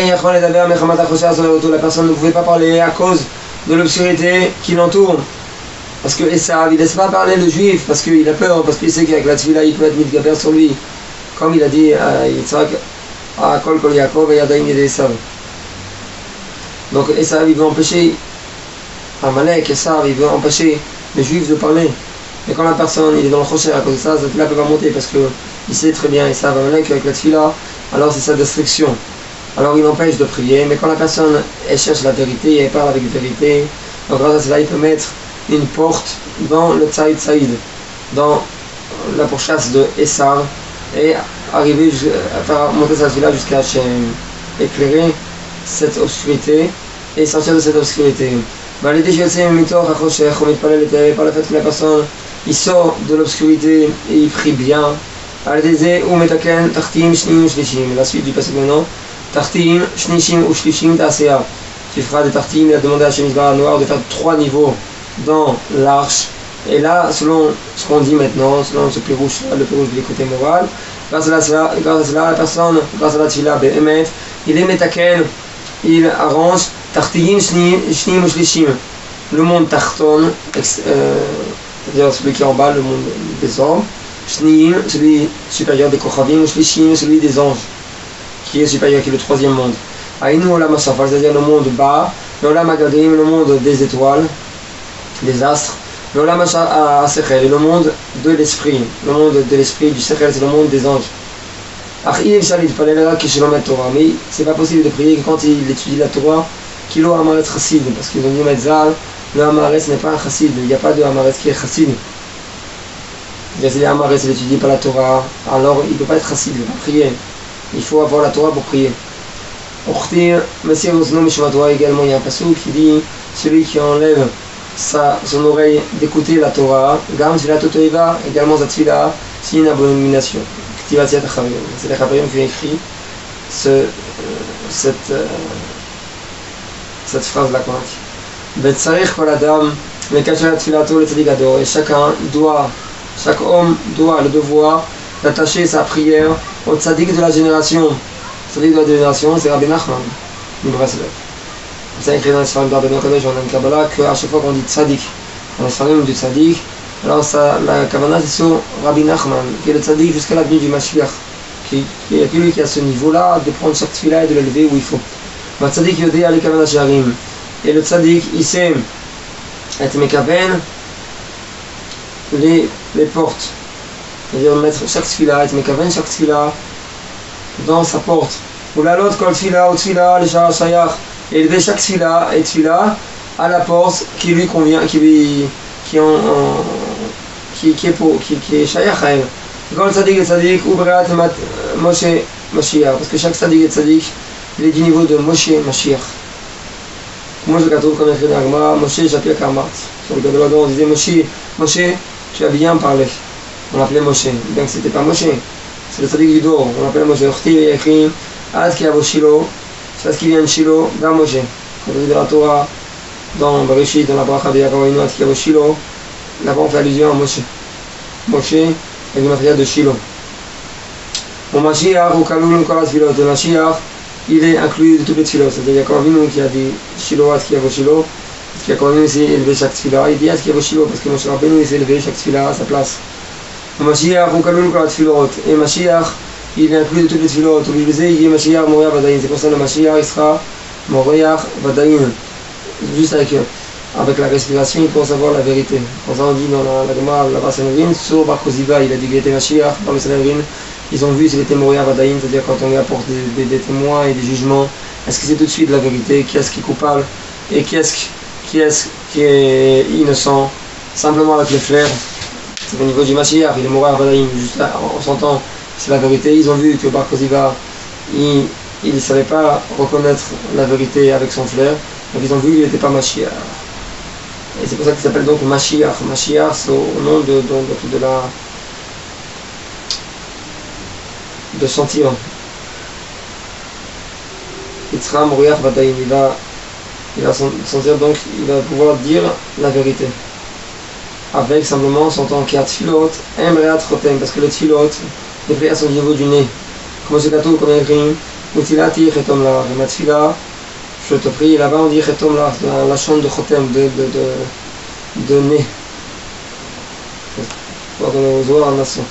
personne ne pouvait pas parler à cause de l'obscurité qui l'entoure. Parce que Esav, il ne laisse pas parler le juif parce qu'il a peur, parce qu'il sait qu'avec la tefila il peut être mitgaber sur lui. Comme il a dit à Yitzhak, à Kol Kol Yaakov et Yadaim et Esav. Donc Esav il veut empêcher Amalek, Esav il veut empêcher les juifs de parler. Mais quand la personne il est dans le chosher à cause de ça, ne peut pas monter parce qu'il sait très bien Esav Amalek avec la tefila, alors c'est sa destruction. alors il empêche de prier. Mais quand la personne elle cherche la vérité, elle parle avec vérité, donc grâce à cela il peut mettre une porte dans le Tzaïd Saïd, dans la pourchasse de Esav, et arriver à faire monter sa fila jusqu'à éclairer cette obscurité et sortir de cette obscurité. Par le fait que la personne il sort de l'obscurité et il prie bien. La suite du passage maintenant. Tartim, Shnishim ou Shlishim Tasea. Tu feras des tartim, il a demandé à Shemisbar Noir de faire 3 niveaux dans l'arche. Et là, selon ce qu'on dit maintenant, selon ce plus rouge, le plus rouge du côté moral, grâce à cela, la personne, grâce à la tfila be'emet, il est metaken, il arrange Tartim, Shnim ou Shlishim. Le monde Tarton, c'est-à-dire celui qui est en bas, le monde des hommes. Shnim, celui supérieur des Kochavim, ou Shlishim, celui des anges, qui est supérieur, qui est le 3e monde. Aïnou Olam Asafal, c'est-à-dire le monde bas, l'Olam Agadim, le monde des étoiles, des astres, l'Olam Asechel, le monde de l'esprit, le monde de l'esprit, du Sechel, c'est le monde des anges. Mais c'est pas possible de prier que quand il étudie la Torah, qu'il ait un Amaret Chassid, parce qu'ils ont dit Metzal, le Amaret n'est pas un Chassid, il n'y a pas de Amaret qui est Chassid. Si le Amaret n'étudie pas la Torah, alors il ne peut pas être Chassid, il ne peut pas prier. Il faut avoir la Torah pour prier. Également, il y a un passage qui dit celui qui enlève son oreille d'écouter la Torah, également Zatfila, c'est une abomination. C'est les Chaverim qui ont écrit cette phrase-là. Et chaque homme doit le devoir d'attacher sa prière au tzaddik de la génération. Tzaddik de la génération, c'est Rabbi Nachman, c'est écrit dans les Sfarim de Rabbi Kadosh, on a une Kabbalah, qu'à chaque fois qu'on dit tzaddik, dans les Sfarim du tzaddik, alors la Kavanah c'est sur Rabbi Nachman, qui est le tzaddik jusqu'à la venue du Mashiach, qui est lui qui a ce niveau-là de prendre chaque tefila et de l'élever où il faut. Le tzaddik yodé ali Kavanah sharim, et le tzaddik il sait être mekaven les portes, c'est-à-dire mettre chaque tefila, être mekaven chaque tefila dans sa porte. Ou la l'autre kol tefila ou tefila les shayach, et élever chaque tefila et tefila à la porte qui lui convient, qui est shayach à elle. Kol tzadik et tzadik ou breat Moshe Mashiach, parce que chaque tzadik et tzadik il est du niveau de Moshe Mashiach. Moi je trouve comme écrit dans la Gemara, Moshe j'appelais Karmat. Sur le Gadol on disait Moshe, tu as bien parlé. On l'appelait Moshe, bien que c'était pas Moshe, c'est le tzaddik du dos, on l'appelait Moshe. Il y a écrit Ad ki avo Shilo, c'est parce qu'il vient de Shilo, vers Moshe. Quand on dit de la Torah, dans Bereshit, dans la Bracha de Yaakov Avinu, Ad ki avo Shilo, là-bas on fait allusion à Moshe. Moshe est du matériel de Shilo. Mon Mashiach, ou Kalul, Kol HaTfilot, le Mashiach, il est inclus de toutes les tefilot. C'est-à-dire Yaakov Avinu qui a dit Shilo, Ad ki avo Shilo, parce que Yaakov Avinu s'est élevé chaque tefila, il dit Ad ki avo Shilo, parce que Moshe Rabbeinu il s'est élevé chaque tefila à sa place. Mon Mashiach, ou Kalul, Kol HaTfilot, et Mashiach, il est inclus de toutes les tefilot. Il disait il est Mashiach, Moriah, Vadaïn. C'est pour ça que le Mashiach il sera Moriah, Vadaïn. Juste avec la respiration, il faut savoir la vérité. Quand on dit dans la Gemara, la Sanhedrin, sur Bar Koziva, il a dit qu'il était Mashiach, dans le Sanhedrin, ils ont vu s'il était Moriah, Vadaïn, c'est-à-dire quand on lui apporte des témoins et des jugements, est-ce que c'est tout de suite la vérité, qui est-ce qui est coupable et qui est-ce qui est innocent, simplement avec le flair. C'est au niveau du Mashiach, il est Moriah, Vadaïn, juste là, on s'entend. C'est la vérité. Ils ont vu que Bar Koziva il ne savait pas reconnaître la vérité avec son flair, donc ils ont vu qu'il n'était pas Mashiach. Et c'est pour ça qu'il s'appelle donc Mashiach. Mashiach, c'est au nom de sentir. Yitzra Moriach Vadaïn, il va sentir, donc il va pouvoir dire la vérité. Avec simplement sentant qu'il y a Tfilot, Emreat Chotem, parce que le Tfilot, les prières sont au niveau du nez. Comme c'est gâteau, comme écrit, Utilati Chetom La, ma tfila, je te prie, là-bas on dit Chetom La, la chambre de Chotem, de nez. Pour donner aux oies en nation.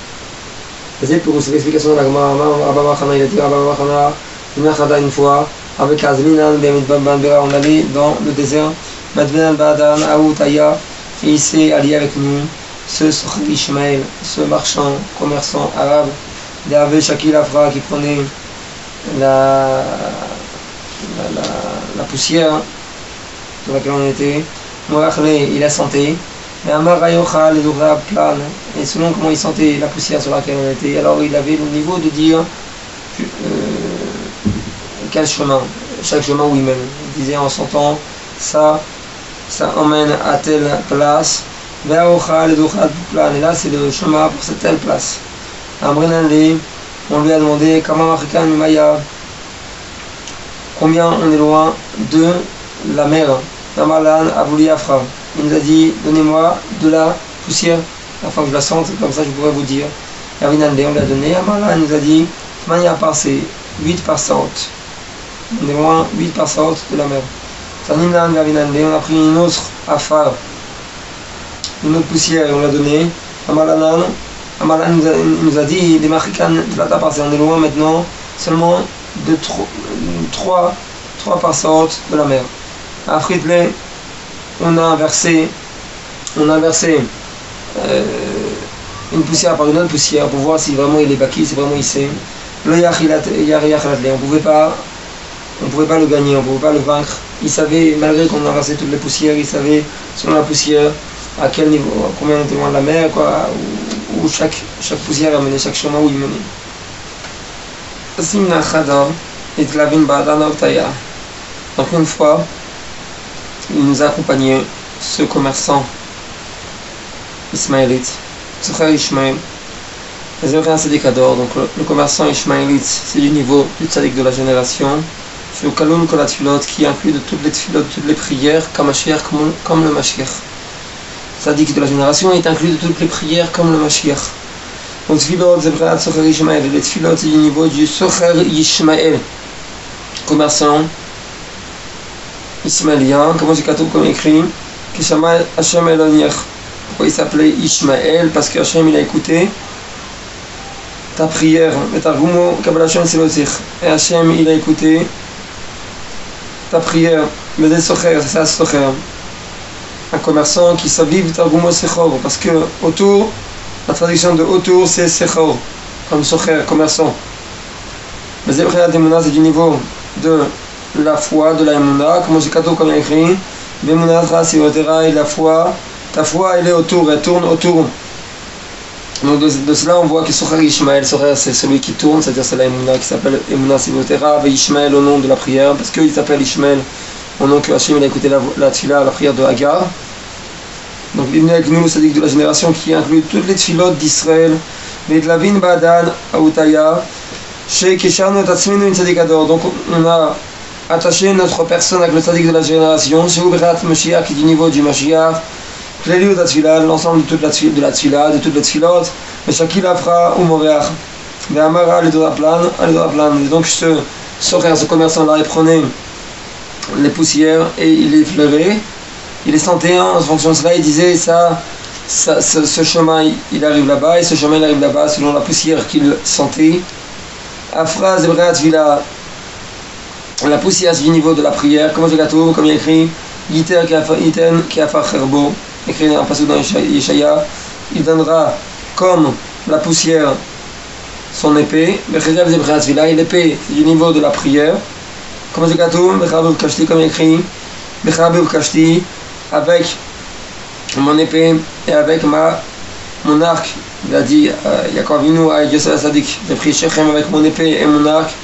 C'est pour l'explication de la Gemara, Rabba Machana, il a dit Rabba Machana, une fois, avec Azminan, on allait dans le désert, Madvinan Badan, Aoutaya, et il s'est allié avec nous. Ce Sokhri Ishmael, ce marchand, commerçant arabe, d'Ave Shakil Afra qui prenait la poussière dans laquelle on était. Il a senti. Et selon comment il sentait la poussière sur laquelle on était, alors il avait le niveau de dire quel chemin, chaque chemin où il mène. Il disait en sentant ça emmène à telle place. Et là c'est le chemin pour cette telle place. On lui a demandé combien on est loin de la mer. Namalan Abouli Afra. Il nous a dit, donnez-moi de la poussière, afin que je la sente, comme ça je pourrais vous dire. Yavinande, on lui a donné. Amalan nous a dit, manière par c'est 8 par sorte. On est loin 8 par sorte de la mer. Sanimlan, Yavinande, on a pris une autre afar, une autre poussière et on l'a donnée. Amalan nous a dit, des Machikan, on est loin maintenant seulement de 3 par sorte de la mer. À Friedley, on a inversé une poussière par une autre poussière pour voir si vraiment il est baki, si vraiment il sait. On pouvait pas le gagner, on pouvait pas le vaincre. Il savait, malgré qu'on a inversé toutes les poussières, il savait selon la poussière à quel niveau, combien on était loin de la mer, quoi, où chaque poussière a mené, chaque chemin où il menait. Donc une fois, il nous a accompagné, ce commerçant ismaélite, ce frère Ishmaël. Les Hébreux Sédicador, donc le commerçant ismaélite, c'est du niveau du tzaddik de la génération. C'est le Kaloun Kolatfilot qui inclut de toutes les tfilot, toutes les prières, comme le Mashiach. Tzaddik de la génération est inclus de toutes les prières comme le Mashiach. Donc tfilot, c'est Bréat Socher Ishmaël. Les tfilot, c'est du niveau du Socher Ishmaël, commerçant ismaélien, comment c'est comme écrit, Kishama Hashem Eloniach. Pourquoi il s'appelait Ishmaël? Parce que Hashem il a écouté ta prière, et Targumo Kabbalah Hashem Selosich. Et Hashem il a écouté ta prière, mais c'est Socher, c'est ça Socher. Un commerçant qui s'avive Targumo Sechor, parce que autour, la traduction de autour c'est Sechor, comme Socher, commerçant. Mais c'est du niveau de la foi, de la Emouna, comme c'est Kato comme écrit, Bemouna Trasivotera, et la foi, ta foi elle est autour, elle tourne autour. Donc de cela on voit que Socher Ishmaël, Socher c'est celui qui tourne, c'est-à-dire c'est la Emouna qui s'appelle Emouna Sivotera, et Ishmaël au nom de la prière, parce qu'il s'appelle Ishmaël au nom que Hachem il a écouté la tfila, la prière de Hagar. Donc il est avec nous, c'est de la génération qui inclut toutes les tfilotes d'Israël, mais de la Vin Badan Aoutaya, chez Kesharno Tatsminu Tzadikador. Donc on a attacher notre personne avec le tzaddik de la génération, c'est Ubrat Mashiach qui est du niveau du Mashiach, Cléliou d'Atfila, l'ensemble de toute la tfila, de toutes les tfilotes, mais Shakil Afra ou Moréach, mais Amara le Doraplan, et donc ce commerçant là, il prenait les poussières et il les fleurait, il les sentait en fonction de cela, il disait ce chemin il arrive là-bas et ce chemin il arrive là-bas selon la poussière qu'il sentait. Afra Zebrat Vila. La poussière du niveau de la prière, comme c'est gâteau, comme il y a écrit, Yiter qui a fait Kherbo, écrit en passage dans Yeshaya, il donnera comme la poussière son épée, et l'épée c'est du niveau de la prière, comme c'est gâteau, comme il y a écrit, avec mon épée et avec mon arc, il a dit, Yaakov Avinu à Yosef Sadik, j'ai pris Shechem avec mon épée et mon arc.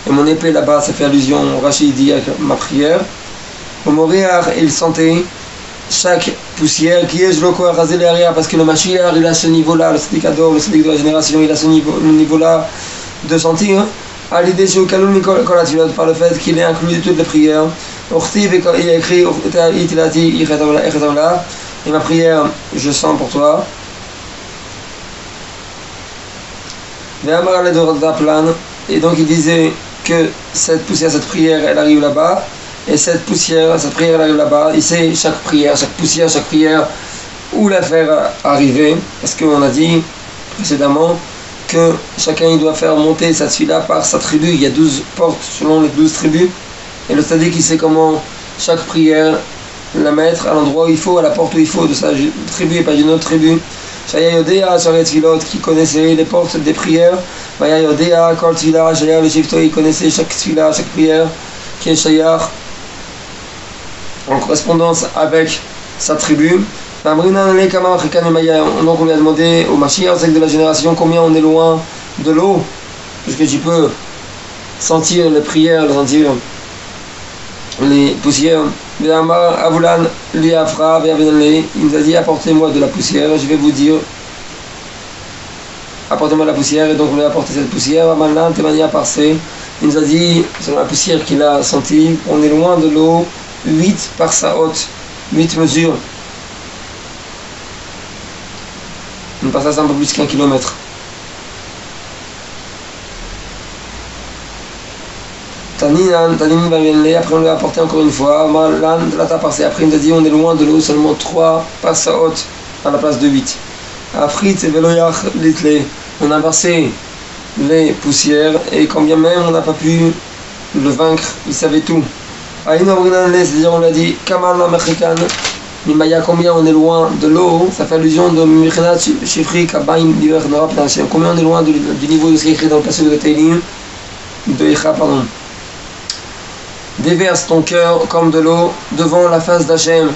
Et mon épée là-bas, ça fait allusion, Rachid dit avec ma prière. Au Moréar, il sentait chaque poussière qui est Jloko Razeléria, parce que le Mashiach, il a ce niveau-là, le Sédicador, le Sédic de la génération, il a ce niveau-là de sentir. À l'idée sur Kaloun Kolatfilot, par le fait qu'il est inclus de toutes les prières. Ortiv, il a écrit et ma prière, je sens pour toi. Et donc il disait que cette poussière, cette prière, elle arrive là-bas, et cette poussière, cette prière, elle arrive là-bas. Il sait chaque prière, chaque poussière, chaque prière, où la faire arriver, parce qu'on a dit précédemment que chacun il doit faire monter sa tfila par sa tribu. Il y a 12 portes selon les 12 tribus, et le tzaddik il sait comment chaque prière la mettre à l'endroit où il faut, à la porte où il faut, de sa tribu et pas d'une autre tribu. Shaya Yodea, Sharet Tfilot, qui connaissait les portes des prières. Maya Yodea, Kol Tfila, Shaya le Shifto, il connaissait chaque tfila, chaque prière. qui est Shayar, en correspondance avec sa tribu. Donc on lui a demandé au Mashiach, c'est de la génération, combien on est loin de l'eau, puisque tu peux sentir les prières, sentir les poussières. Il nous a dit apportez-moi de la poussière, je vais vous dire apportez-moi de la poussière, et donc on lui a apporté cette poussière. Il nous a dit, selon la poussière qu'il a sentie, on est loin de l'eau 8 par sa haute, 8 mesures. On passe à ça un peu plus qu'1 kilomètre. Après on lui a apporté encore une fois. Après il nous a dit on est loin de l'eau seulement 3 par sa haute à la place de 8. On a versé les poussières et quand bien même on n'a pas pu le vaincre, il savait tout. C'est-à-dire on lui a dit combien on est loin de l'eau, ça fait allusion de combien on est loin du niveau de ce qui est écrit dans le passage de Teilim de Echa, pardon. Déverse ton cœur comme de l'eau devant la face d'Hachem.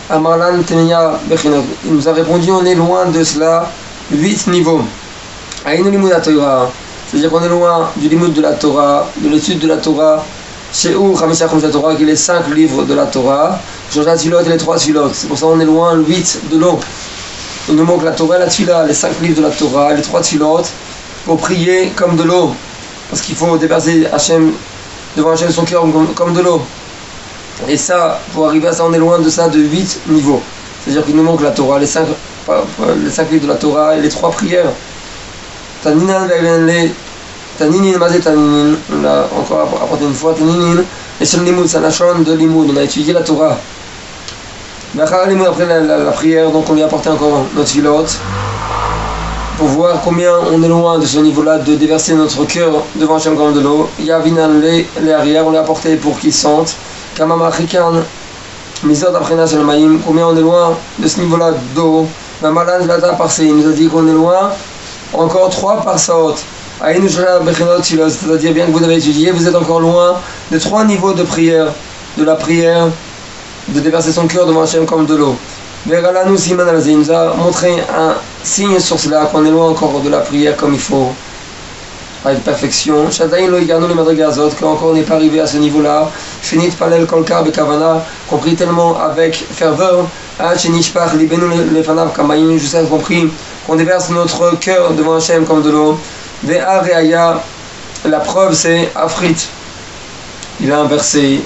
Amarlan Temenya Bechinot. Il nous a répondu on est loin de cela 8 niveaux. Aïnou Limud la Torah. C'est-à-dire qu'on est loin du limud de la Torah, de l'étude de la Torah. Chez où Chamisha Chamisha Torah, qui est les 5 livres de la Torah. Changer la Tfilot et les 3 Tfilot. C'est pour ça qu'on est loin 8 de l'eau. Il nous manque la Torah, la Tfila, les 5 livres de la Torah, les 3 Tfilot, pour prier comme de l'eau. Parce qu'il faut déverser Hachem, devant Hachem son cœur comme de l'eau. Et ça, pour arriver à ça, on est loin de ça de 8 niveaux. C'est-à-dire qu'il nous manque la Torah, les 5 livres de la Torah et les 3 prières. Taninin, Mazé Taninin, on l'a encore apporté une fois, Taninin, et sur le Limoud, c'est la chaîne de Limoud, on a étudié la Torah. Après la prière, donc on lui a apporté encore notre filote, pour voir combien on est loin de ce niveau-là, de déverser notre cœur devant Hachem comme de l'eau. Yavinan les arrières, on lui a apporté pour qu'ils sentent. Kamama Chikan, Mizot Aprena Shalmaim, combien on est loin de ce niveau-là d'eau. Mamalan Zlata Parse, il nous a dit qu'on est loin, encore 3 par sa haute. Aïnou Shala Bechinot Shilos, c'est-à-dire bien que vous avez étudié, vous êtes encore loin de 3 niveaux de prière, de la prière, de déverser son cœur devant Hachem comme de l'eau. Veralanou Siman Alazé, il nous a montré un signe sur cela, qu'on est loin encore de la prière comme il faut, avec perfection. Shadaïn lo yiganu le madrigazot, qu'encore on n'est pas arrivé à ce niveau-là. Finit palel kolkar bekavana, compris tellement avec ferveur. Hachenishpach libenu lefanav kamayin, jusqu'à compris qu'on déverse notre cœur devant Hachem comme de l'eau. Ve'ar re'aya, la preuve c'est Afrit. Il a inversé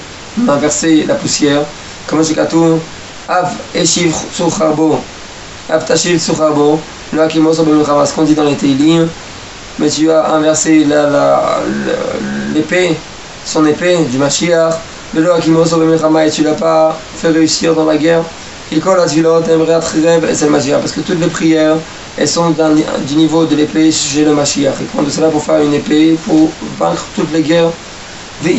la poussière. Comme je katou, Av eshiv sucharbo, Av tashiv sucharbo, le hakimos obemilchama, ce qu'on dit dans les Teilim. Mais tu as inversé l'épée, son épée du Mashiach, et tu l'as pas fait réussir dans la guerre. Parce que toutes les prières, elles sont du niveau de l'épée chez le Mashiach. Il prend de cela pour faire une épée, pour vaincre toutes les guerres. Et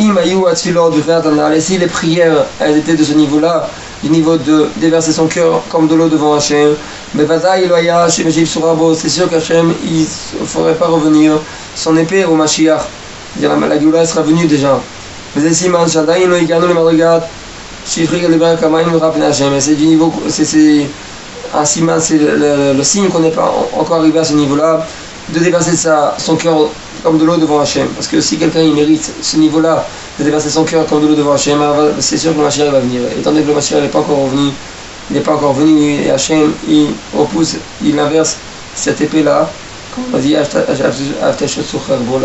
si les prières, elles étaient de ce niveau-là, du niveau de déverser son cœur comme de l'eau devant Hachem, mais c'est sûr qu'Hachem il ne ferait pas revenir son épée au Mashiach. La Géoula sera venue déjà. Mais c'est du niveau, c'est un siman, c'est le signe qu'on n'est pas encore arrivé à ce niveau-là, de déverser son cœur comme de l'eau devant Hachem. Parce que si quelqu'un il mérite ce niveau-là, de déverser son cœur comme de l'eau devant Hachem, c'est sûr que le Mashiach va venir. Étant donné que le Mashiach n'est pas encore revenu, et Hachem il repousse, il inverse cette épée-là, comme on a dit, la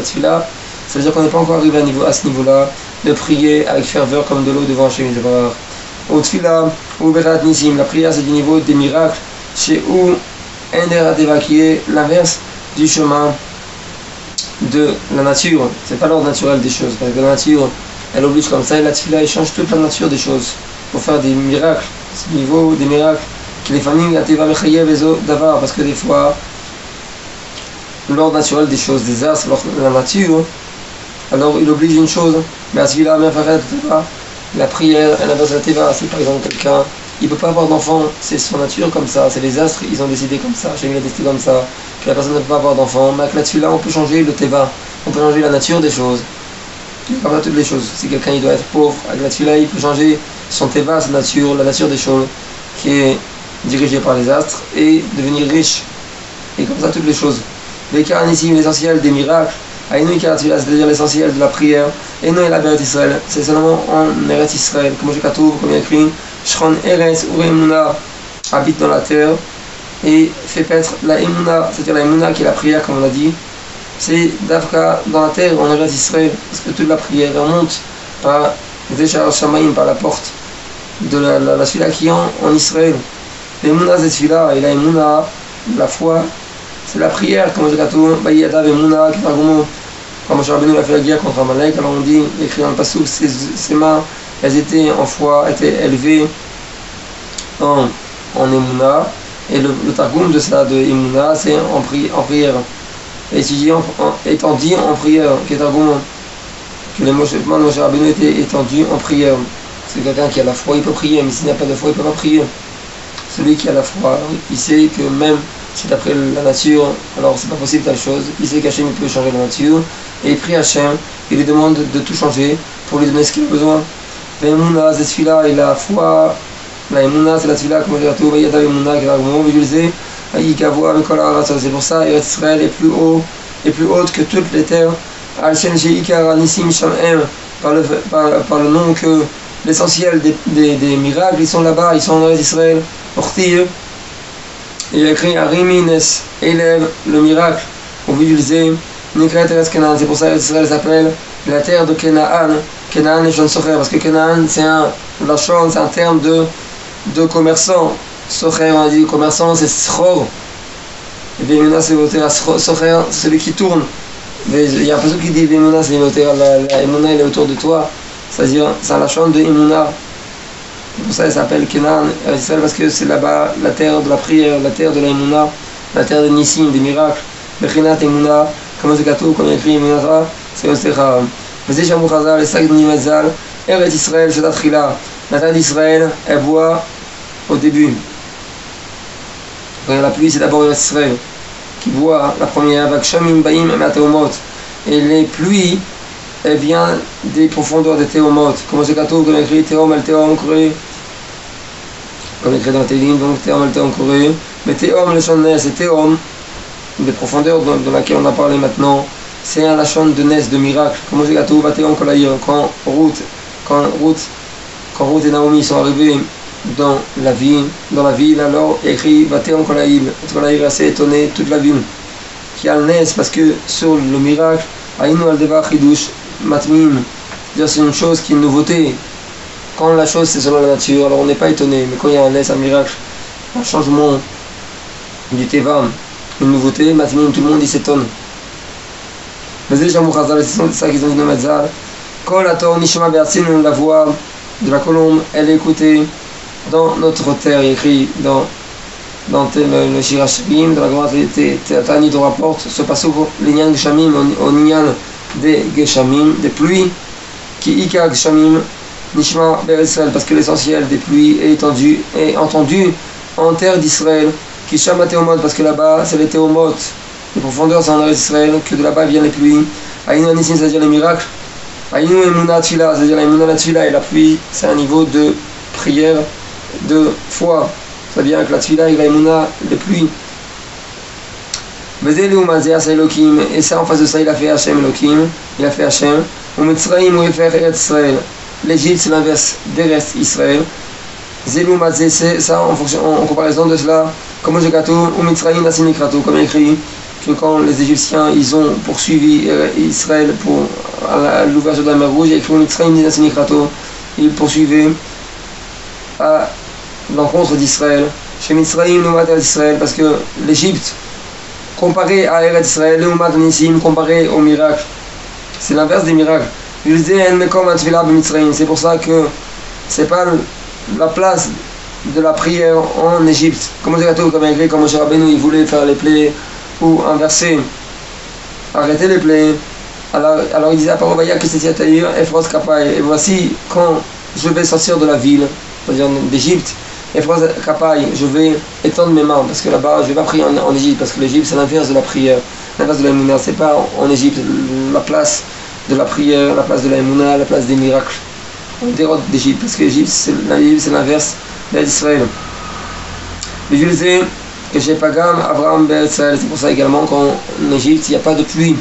tfila, ça veut dire qu'on n'est pas encore arrivé à ce niveau-là, de prier avec ferveur comme de l'eau devant Hachem. Au tfila, ou berat nisim, la prière c'est du niveau des miracles, chez où Enderateva, qui est l'inverse du chemin de la nature. C'est pas l'ordre naturel des choses, parce que la nature elle oblige comme ça, et la tfila elle change toute la nature des choses pour faire des miracles. C'est le niveau des miracles qui les familles d'avoir, parce que des fois l'ordre naturel des choses, des astres, la nature, alors il oblige une chose, mais la prière, elle a besoin de teva. Si par exemple quelqu'un il ne peut pas avoir d'enfant, c'est son nature comme ça, c'est les astres, ils ont décidé comme ça, Hachem a décidé comme ça, que la personne ne peut pas avoir d'enfant, mais avec la tefila on peut changer le teva, on peut changer la nature des choses. Comme ça, toutes les choses. Si quelqu'un il doit être pauvre, avec la tefila, il peut changer son teva, sa nature, la nature des choses, qui est dirigée par les astres, et devenir riche. Et comme ça, toutes les choses. L'écart ici, l'essentiel des miracles, c'est-à-dire l'essentiel de la prière, et non, il a Eretz Israël, c'est seulement en Eretz Israël, comme je Katoub, comme il y a écrit, Shron Eretz Uremuna habite dans la terre et fait paître la Emuna, c'est-à-dire la Emuna qui est la prière, comme on a dit, c'est d'Afka dans la terre, en Eretz Israël, parce que toute la prière remonte par Zéchar Shamaïm, par la porte de la Tfila qui est en Israël. L'Emuna c'est Tfila, et la Emuna, la foi, c'est la prière, comme je Katoub, Bayadav Emuna, qui argumente. Quand Moshe Rabbeinu a fait la guerre contre Amalek, alors on dit, écrit dans le Passouk, ses mains, elles étaient en foi, étaient élevées en Emouna, et le Targum de ça, de Emouna, c'est en prière. Et étant dit en prière, qui est Targum, que les mouvements de Moshe Rabbeinu étaient étendus en prière. C'est quelqu'un qui a la foi, il peut prier, mais s'il n'a pas de foi, il ne peut pas prier. Celui qui a la foi, il sait que même si d'après la nature, alors c'est pas possible telle chose, il sait qu'Hachem peut changer la nature, et il prie Hachem, il lui demande de tout changer pour lui donner ce qu'il a besoin. L'Emouna, c'est celui-là, et la foi, la Emouna, c'est la celui-là, comme on dit à tout, Yadav Emouna, qui est l'argument, c'est pour ça, Eretz Israël est plus haute que toutes les terres, Al-Shen Sheikar Nissim Shamem, par le nom que l'essentiel des miracles, ils sont là-bas, ils sont en Eretz Israël, Ortir. Il a écrit Arimines, élève le miracle, au but d'utiliser Nikret Eretz Canaan. C'est pour ça qu'Israël s'appelle la terre de Canaan. Canaan est Shon Socher, parce que Canaan c'est un terme de commerçant. Socher, on a dit commerçant, c'est Sror. Et Vemuna c'est voté à Socher, c'est celui qui tourne. Mais il y a un peu qui dit Vemuna, c'est voté à la Emuna, il est autour de toi. C'est-à-dire, c'est la chambre de Emuna. C'est pour ça qu'elle s'appelle Canaan, parce que c'est là-bas la terre de la prière, la terre de la Emuna, la terre des Nissim, des miracles. Bechinat Emuna, comme c'est gâteau, comme il écrit Emuna, c'est Ostecha. Vas-y, Shamou Chazal, les sacs de Nimazal, Eretz Israël, c'est la Trila. La terre d'Israël, elle boit au début. Quand la pluie, c'est d'abord Eretz Israël qui boit la première, avec Shamim Baim et Mateomot. Et les pluies, elles viennent des profondeurs des Théomot. Comme c'est gâteau, comme il écrit Théom, El Théom, Corée. Comme écrit dans Télim, donc Théom, El Théom, Corée. Mais Théom, le chant de Nes, et Théom, des profondeurs dans laquelle on a parlé maintenant, c'est un chant de Nes, de miracle. Comme j'ai gâteau, Théom, Kolaïr, quand Ruth et Naomi sont arrivés dans la ville, alors écrit Théom, Kolaïr. Kolaïr est assez étonné, toute la ville. Qui a le Nes, parce que sur le miracle, Aïnou al-Deva Chidush Matmim, c'est une chose qui est une nouveauté. Quand la chose c'est selon la nature, alors on n'est pas étonné, mais quand il y a un miracle, un changement du Teva, une nouveauté, Matmim, tout le monde il s'étonne. C'est ça qu'ils ont dit dans Metzal. Quand la Torah Nishma Be'atzin, la voix de la colombe, elle est écoutée dans notre terre, il écrit dans le Shirashim, dans la grande Tani nous rapporte ce passage, l'Inyan Geshamim, au Inyan des Geshamim, des pluies, qui Ika Geshamim, Nishma Be'Israël, parce que l'essentiel des pluies est entendu en terre d'Israël, qui Shama Théomot, parce que là-bas c'est les Théomot, les profondeurs c'est en terre d'Israël, que de là-bas viennent les pluies. Aïnou Anissim, c'est-à-dire les miracles. Aïnou Emuna Tfila, c'est-à-dire la Emuna Tfila, et la pluie, c'est un niveau de prière, de foi. C'est-à-dire que la Tfila et la Emuna, les pluies. Et ça, en face de ça, il a fait Hachem Elohim, il a fait Hachem. Ou Mitzrayim, où il fait Eretz Israël. L'Égypte, c'est l'inverse d'Eretz Israël. Zelou Mazé, c'est ça en comparaison de cela. Comme je gâteau, ou Mitzrayim, Nasimikrato, comme écrit que quand les Égyptiens ils ont poursuivi Israël pour à l'ouverture de la mer Rouge, il y a écrit Mitzrayim, Nasimikrato, ils poursuivaient à l'encontre d'Israël. Chez Mitzrayim, Noumat Israël, parce que l'Égypte, comparé à Eretz Israël, Noumat Nissim, comparé au miracle, c'est l'inverse des miracles. C'est pour ça que c'est pas la place de la prière en Égypte. Comme écrit, comme Moshe Rabbeinu, il voulait faire les plaies ou inverser, arrêter les plaies. Alors il disait à Parobaya que c'était Taïr, Ephros Kapai. Et voici quand je vais sortir de la ville, c'est-à-dire d'Égypte, Ephros Kapai, je vais étendre mes mains, parce que là-bas je ne vais pas prier en Égypte, parce que l'Égypte c'est l'inverse de la prière, l'inverse de la Mouna, c'est pas en Égypte la place de la prière, la place de la Emouna, la place des miracles. On dérote d'Égypte, parce que l'Égypte c'est l'inverse d'Israël. Mais je disais que chez Pagam, Abraham, Israël, c'est pour ça également qu'en Égypte, il n'y a pas de pluie.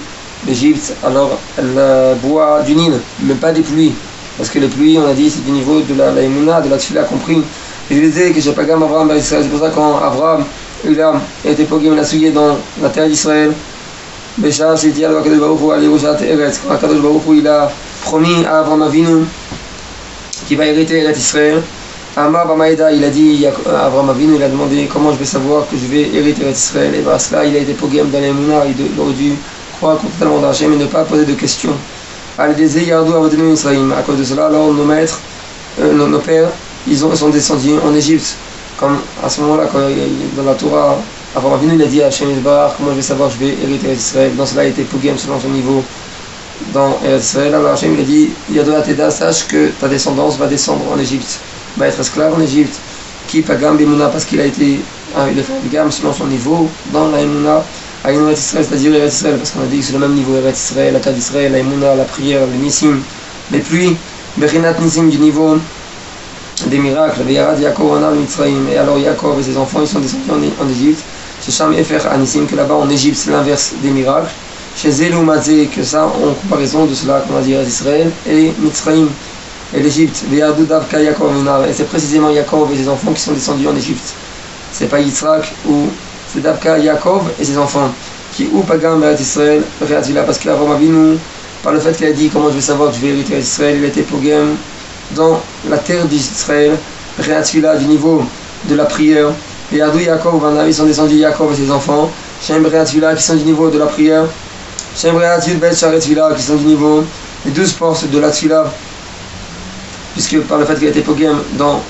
L'Égypte, alors, elle boit du Nil, mais pas des pluies. Parce que les pluies, on a dit, c'est du niveau de la Emouna, de la Tfila compris. Et je disais que chez Pagam, Abraham, Israël, c'est pour ça quand Abraham, il a été pogé, il a souillé dans la terre d'Israël. Bécha, j'ai dit alors Kadosh Baruch Hu, Alirujat Eretz, quand Kadosh Baruch Hu, il a promis à Abraham Avinu qui va hériter Eretz Israël. Amar Bamaïda, il a dit à Abraham Avinu, il a demandé comment je vais savoir que je vais hériter Eretz Israël. Et par cela, il a été pogé dans les Mouna, il aurait dû croire totalement dans Hachem et ne pas poser de questions. À cause de cela, alors nos maîtres, nos pères, ils sont descendus en Égypte. Comme à ce moment-là, quand dans la Torah, Abraham Avinu, il a dit à Hachem Yisbarach, comment je vais savoir que je vais hériter Eretz Israël. Dans cela, il a été pogé selon son niveau dans Eretz Israël. Alors Hachem, il a dit, Yadua Teda, sache que ta descendance va descendre en Égypte, va être esclave en Égypte. Qui Pagam Bimuna, parce qu'il a été, il a fait un gamme selon son niveau dans la Emouna. À Eretz Israël, c'est-à-dire Eretz Israël, parce qu'on a dit que c'est le même niveau, Eretz Israël, la terre d'Israël, la Emouna, la prière, le Nissim, les pluies, Bechinat Nissim du niveau des miracles, Veyarad Yaakov Ana le Mitzrayim, et alors Yaakov et ses enfants, ils sont descendus en Égypte, c'est Sham Efer Anissim, que là-bas en Égypte c'est l'inverse des miracles, chez Zelou Mazé, que ça en comparaison de cela qu'on a dit Eretz Israël, et Mitzrayim, et l'Égypte, Veyadou Davka Yaakov Ana, et c'est précisément Yaakov et ses enfants qui sont descendus en Égypte, c'est pas Yitzhak ou. C'est Davka Yaakov et ses enfants qui ou Pagam Eretz Israël, parce qu'il a vraiment Avinu, par le fait qu'il a dit comment je vais savoir que je vais hériter Eretz Israël, il a été Pogam dans la terre d'Israël, Réatila du niveau de la prière, et Adou Yaakov, ils sont descendus Yaakov et ses enfants, Shem Réatila qui sont du niveau de la prière, Shem Réatil Bet Sharetila qui sont du niveau des 12 portes de la Tfila, puisque par le fait qu'il a été Pogam dans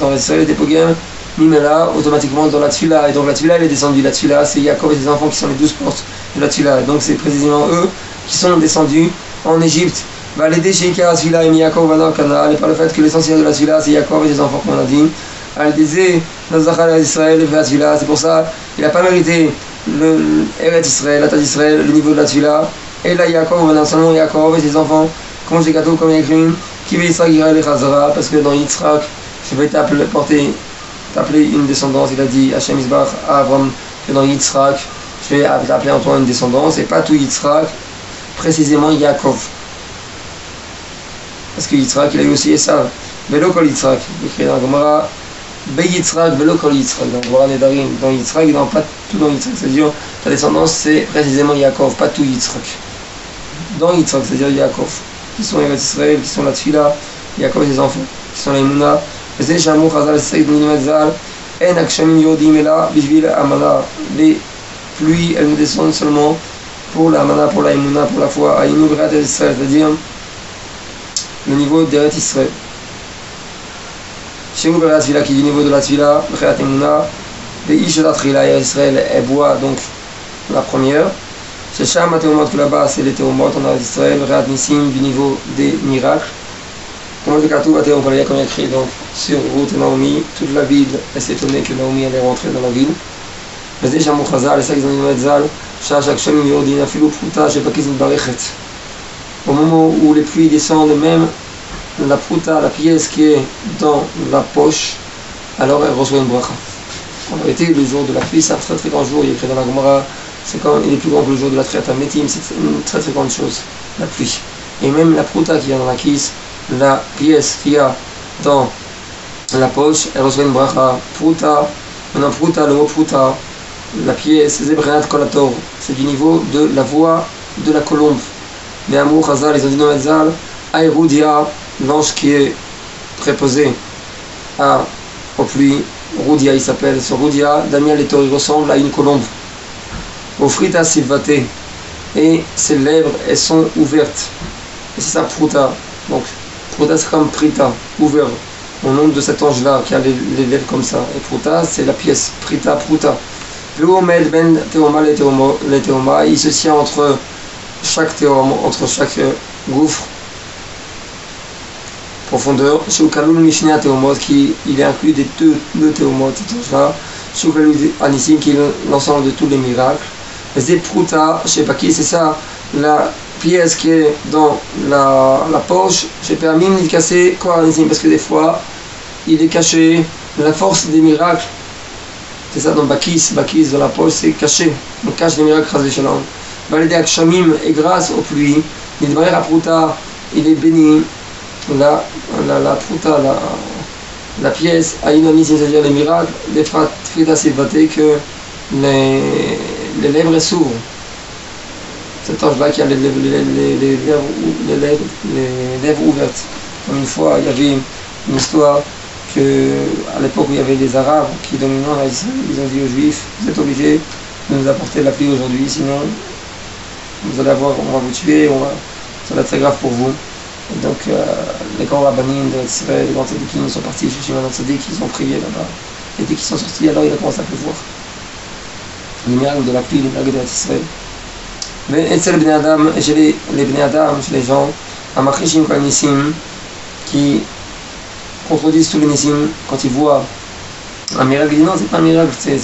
Eretz Israël, il a été Pogam Mimela, automatiquement dans la Tfila, et donc la Tfila elle est descendue, la Tfila c'est Yaakov et ses enfants qui sont les 12 portes de la Tfila, donc c'est précisément eux qui sont descendus en Égypte. Va l'aider chez Ikar Tfila et Yaakov Vana Canal, et par le fait que l'essentiel de la Tfila c'est Yaakov et ses enfants comme on a dit, elle disait Nazachal Israël et la Tfila, c'est pour ça il n'a pas mérité le Eretz Israël, la terre d'Israël, le niveau de la Tfila, et là Yaakov Vana seulement Yaakov et ses enfants, comme j'ai gâteau comme il y a écrit, qui veut Yitzhak Yirah et Chazara, parce que dans Yitzhak je vais t'appeler une descendance, il a dit Hachem Yisbarach à Abraham que dans Yitzhak, je vais t'appeler en toi une descendance, et pas tout Yitzhak, précisément Yaakov. Parce que Yitzhak, il a eu aussi ça, Velo Kol Yitzhak, écrit dans la Gemara, Be Yitzhak, Velo Kol Yitzhak, dans la Gemara Nedarim, dans Yitzhak, et dans pas tout dans Yitzhak, c'est-à-dire ta descendance c'est précisément Yaakov, pas tout Yitzhak. Dans Yitzhak, c'est-à-dire Yaakov, qui sont Eretz Israël, qui sont la Tfila, Yaakov et ses enfants, qui sont la Emouna. Les pluies, elles nous descendent seulement pour la mana, pour la Emouna, pour la foi, c'est-à-dire le niveau d'Eretz Israël. Chez vous, la Tfila qui est du niveau de la Tfila, B'cherat Emouna, les Ish de la Trila, Eretz Israël, elle boit donc la première. Chez Sham, Théomot, que là-bas c'est les Théomot, en Eretz Israël, B'cherat Nissim, du niveau des miracles. Comment le Katou va comme il a écrit donc sur route Naomi, toute la ville s'est étonnée que Naomi allait rentrer dans la ville. Mais déjà mon Khazal, et ça qu'ils ont dit Metzal, chaque chemin Yordin, Afilou Prouta, j'ai pas qu'ils ont barechet. Au moment où les pluies descendent, même la Prouta, la pièce qui est dans la poche, alors elle reçoit une bracha. En vérité, le jour de la pluie, c'est un très très grand jour, il est écrit dans la Gemara, c'est quand il est plus grand que le jour de la Triat HaMetim, c'est une très très grande chose, la pluie. Et même la Prouta qui vient dans la Kis, la pièce qu'il y a dans la poche, elle reçoit une bracha. Prouta, maintenant Prouta, le mot Prouta, la pièce, Zebrenat Kolator, c'est du niveau de la voix de la colombe. Mais Amour Chazal, ils ont dit dans Metzal, Aïroudia, l'ange qui est préposé aux pluies, Roudia il s'appelle, ce Roudia, Daniel et Tori ressemble à une colombe. Au Frita Silvate, et ses lèvres, elles sont ouvertes. Et c'est ça Prouta. Donc, Prouta c'est comme Prita, ouvert, au nom de cet ange-là qui a les lèvres comme ça. Et Prouta c'est la pièce, Prita, Prouta. Le Omed Ben Théoma, les Théoma, il se tient entre chaque théorme, entre chaque gouffre, profondeur. Shoukalul Mishnia Théomot, qui il est inclus des deux Théomot, cet ange-là. Shoukalul Anissim, qui est l'ensemble de tous les miracles. C'est Prouta, je sais pas qui, c'est ça, la pièce qui est dans la poche, j'ai permis de casser quoi, parce que des fois, il est caché la force des miracles. C'est ça dans Bakis dans la poche, c'est caché. On cache les miracles, Chas v'Shalom. Validé Akshamim, et grâce aux pluies, Nidbarer Apruta, il est béni. La Pruta, la pièce, Aïnonis, c'est-à-dire les miracles, les Frida Silvate, que les lèvres s'ouvrent. Cet ange-là qui a les lèvres ouvertes. Comme une fois, il y avait une histoire qu'à l'époque où il y avait des Arabes qui dominaient Israël, ils ont dit aux Juifs, vous êtes obligés de nous apporter la pluie aujourd'hui, sinon vous allez avoir, on va vous tuer, ça va être très grave pour vous. Et donc les grands rabbinim d'Israël, les grands tzadikim sont partis chez Shimon Tzadik, ils ont prié là-bas. Et dès qu'ils sont sortis, alors il a commencé à pleuvoir. Les miracles de la pluie, les miracles d'Israël. Mais chez les Adam, chez les gens, à Machishim Nissim, qui contredisent tous les Nissim quand ils voient un miracle, ils disent non, c'est pas un miracle, c'est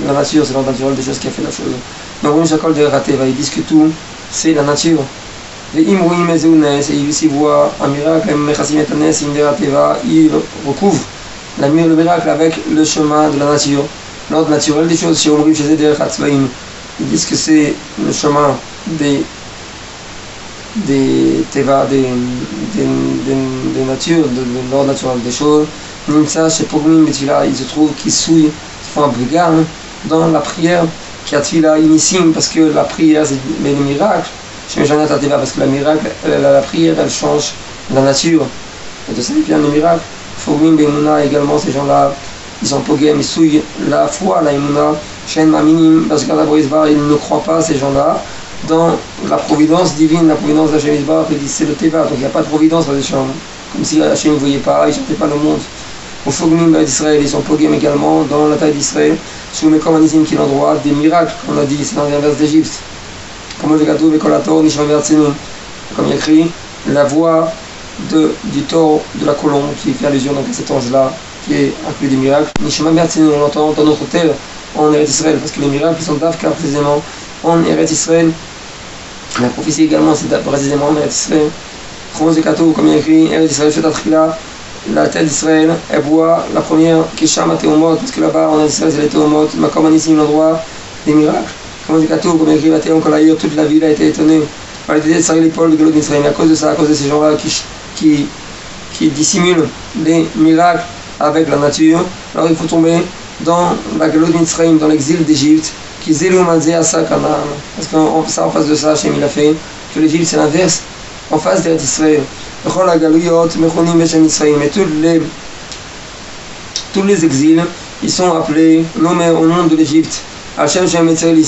la nature, c'est l'ordre naturel des choses qui a fait la chose. Donc, ils disent que tout, c'est la nature. Les Imrouim et Zeunes, et ils voient un miracle, ils recouvrent le miracle avec le chemin de la nature, l'ordre naturel des choses. Ils disent que c'est le chemin des natures, de l'ordre naturel des choses. Nimsa, chez Pogmim Betfila, il se trouve qu'ils souillent, ils font un brigade dans la prière qui a Tfila inissim, parce que la prière, c'est le miracle. Chez Janat Ateva, parce que la prière, elle change la nature. Et de ça vient le miracle. Pogmim Bemouna également, ces gens-là, ils sont pogem, ils souillent la foi, la imuna. Shen Maminim, parce que ils ne croient pas, ces gens-là, dans la providence divine, la providence d'Hachem Yisbarach, ils disent c'est le Teva, donc il n'y a pas de providence dans les chambres. Comme si Hachem ne voyait pas, il ne chantait pas le monde. Au Fogmim d'Israël, ils sont pogem également dans la taille d'Israël, sous le Mekomanizim qui est l'endroit des miracles, on a dit, c'est dans les vers d'Égypte. Comme le gâteau, Vekolator, Nishma Vertsenu, comme il y a écrit, la voix du taureau de la colombe, qui fait allusion donc à cet ange-là, qui est inclus des miracles. Nishma Vertsenu, on l'entend dans notre terre, en Eretz Israël, parce que les miracles sont d'Afka précisément en Eretz Israël. La prophétie également c'est précisément en Eretz Israël. Chronos et Kato, comme il y a écrit, Eretz Israël fait Atrila, la tête d'Israël, elle boit la première Keshama Théomot, parce que là-bas en Eretz Israël c'est les Théomot, Makom Anissim, l'endroit des miracles. Chronos et Kato, comme il y a écrit, Vatéon Kolaïr, toute la ville a été étonnée par les désirs de l'épaule de Galot d'Israël. À cause de ça, à cause de ces gens-là qui dissimulent les miracles avec la nature, alors il faut tomber dans la Galot d'Israël, dans l'exil d'Égypte, qui zélou malzé à ça Canaan. Parce qu'en face de ça, Hachem il a fait que l'Égypte c'est l'inverse, en face d'Eretz Israël. Mais tous les exils, ils sont appelés, nommés au nom de l'Égypte, Hachem Shem Israël,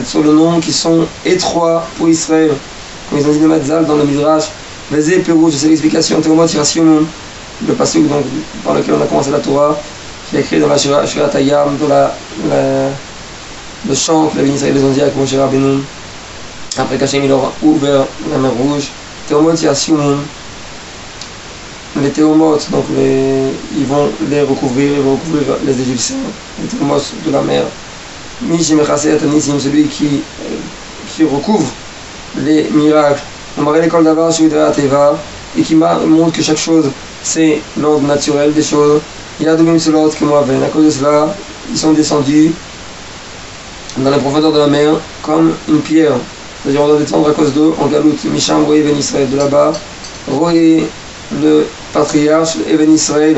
sur le nom qui sont étroits pour Israël. Comme ils ont dit le Matzal dans le Midrash, Vezé Pérou, c'est l'explication, le pasuk donc par lequel on a commencé la Torah, qui est écrit dans la Shirat Hayam, dans le chant que les Israéliens ont dit avec Moshe Rabbeinu, après qu'Hachem il aura ouvert la mer rouge. Théomot Yasioum, les Théomotes, donc ils vont les recouvrir, les Égyptiens, les Théomotes de la mer. Mishi Mechasset Anissim, celui qui recouvre les miracles. On m'a l'école d'Avar, Teva, et qui montre que chaque chose c'est l'ordre naturel des choses. Il y a deux selot que moi à cause de cela, ils sont descendus dans la profondeur de la mer comme une pierre. C'est-à-dire on doit descendre à cause d'eux en galoute. Misham Roé Ben Israël, de là-bas, Roé le patriarche et Ben Israël,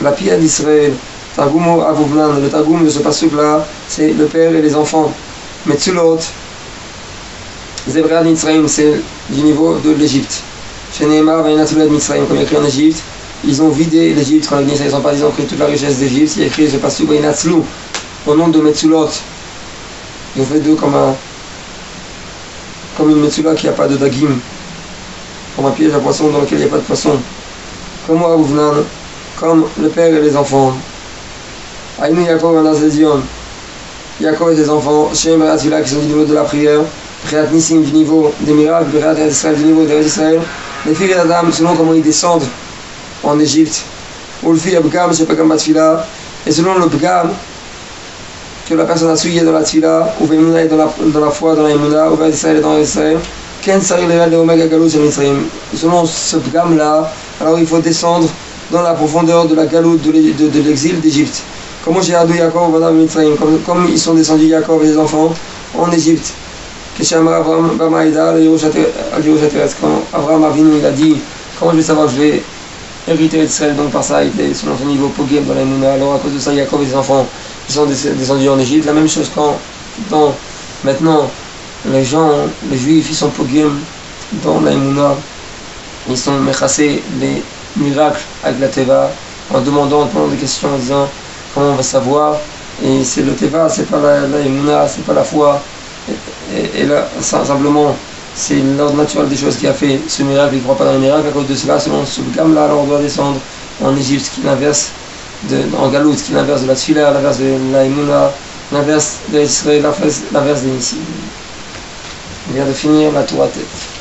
la pierre d'Israël. Targumo Avuvlan, le Targum de ce pasuk-là, c'est le père et les enfants. Metzulot, Zebra d'Israël, c'est du niveau de l'Égypte. Chez Nehemar, Vainatulad Mitzrayim, comme il y a écrit en Égypte, ils ont vidé l'Égypte quand les Israéliens sont partis, ils ont pris toute la richesse d'Égypte. Il y a écrit ce pasuk Vainatzlu au nom de Metzulot. Ils ont fait d'eux comme une Metzula qui n'a pas de dagim, comme un piège à poisson dans lequel il n'y a pas de poisson. Comme Avuvnan, comme le père et les enfants. Aïnou Yaakov Anazézion, Yaakov et ses enfants, Shem et Atila qui sont du niveau de la prière, Priat Nissim du niveau des miracles, Priat Israël du niveau d'Eretz Israël, les filles d'Adam selon comment ils descendent en Égypte, Ulfi Abgam, Shepakam Batfila, et selon le Bgam que la personne a souillé dans la Tfila, ou Vemuna est dans la foi, dans la Emuna, ou Israël est dans Israël, Ken Saril Leral de Omega Galus et Mitzrayim. Selon ce gamme-là, alors il faut descendre dans la profondeur de la galoute de l'exil d'Égypte. Comment j'ai adou Yaakov Vadam Mitzrayim, comme ils sont descendus Yaakov et les enfants en Égypte. Keshamar Avram Bamaïda, quand Avram Avinu il a dit, comment je vais savoir que je vais hériter d'Israël, donc par ça il était selon son niveau Pogiem dans la Emouna. Alors à cause de ça, Yaakov et les enfants ils sont descendus en Égypte. La même chose quand maintenant les juifs ils sont Pogiem dans la Emouna, ils sont mechassés les miracles avec la Teva, en demandant, en posant des questions, en disant comment on va savoir, et c'est le Teva, c'est pas la Emouna, c'est pas la foi, et là, simplement, c'est l'ordre naturel des choses qui a fait ce miracle, il ne croit pas dans les miracles, à cause de cela, selon ce gamme-là, alors on doit descendre en Égypte, ce qui est l'inverse, en Galout, ce qui est l'inverse de la Tfila, l'inverse de la Emouna, l'inverse de Israël, l'inverse des Nissim. On vient de finir la Torah tête.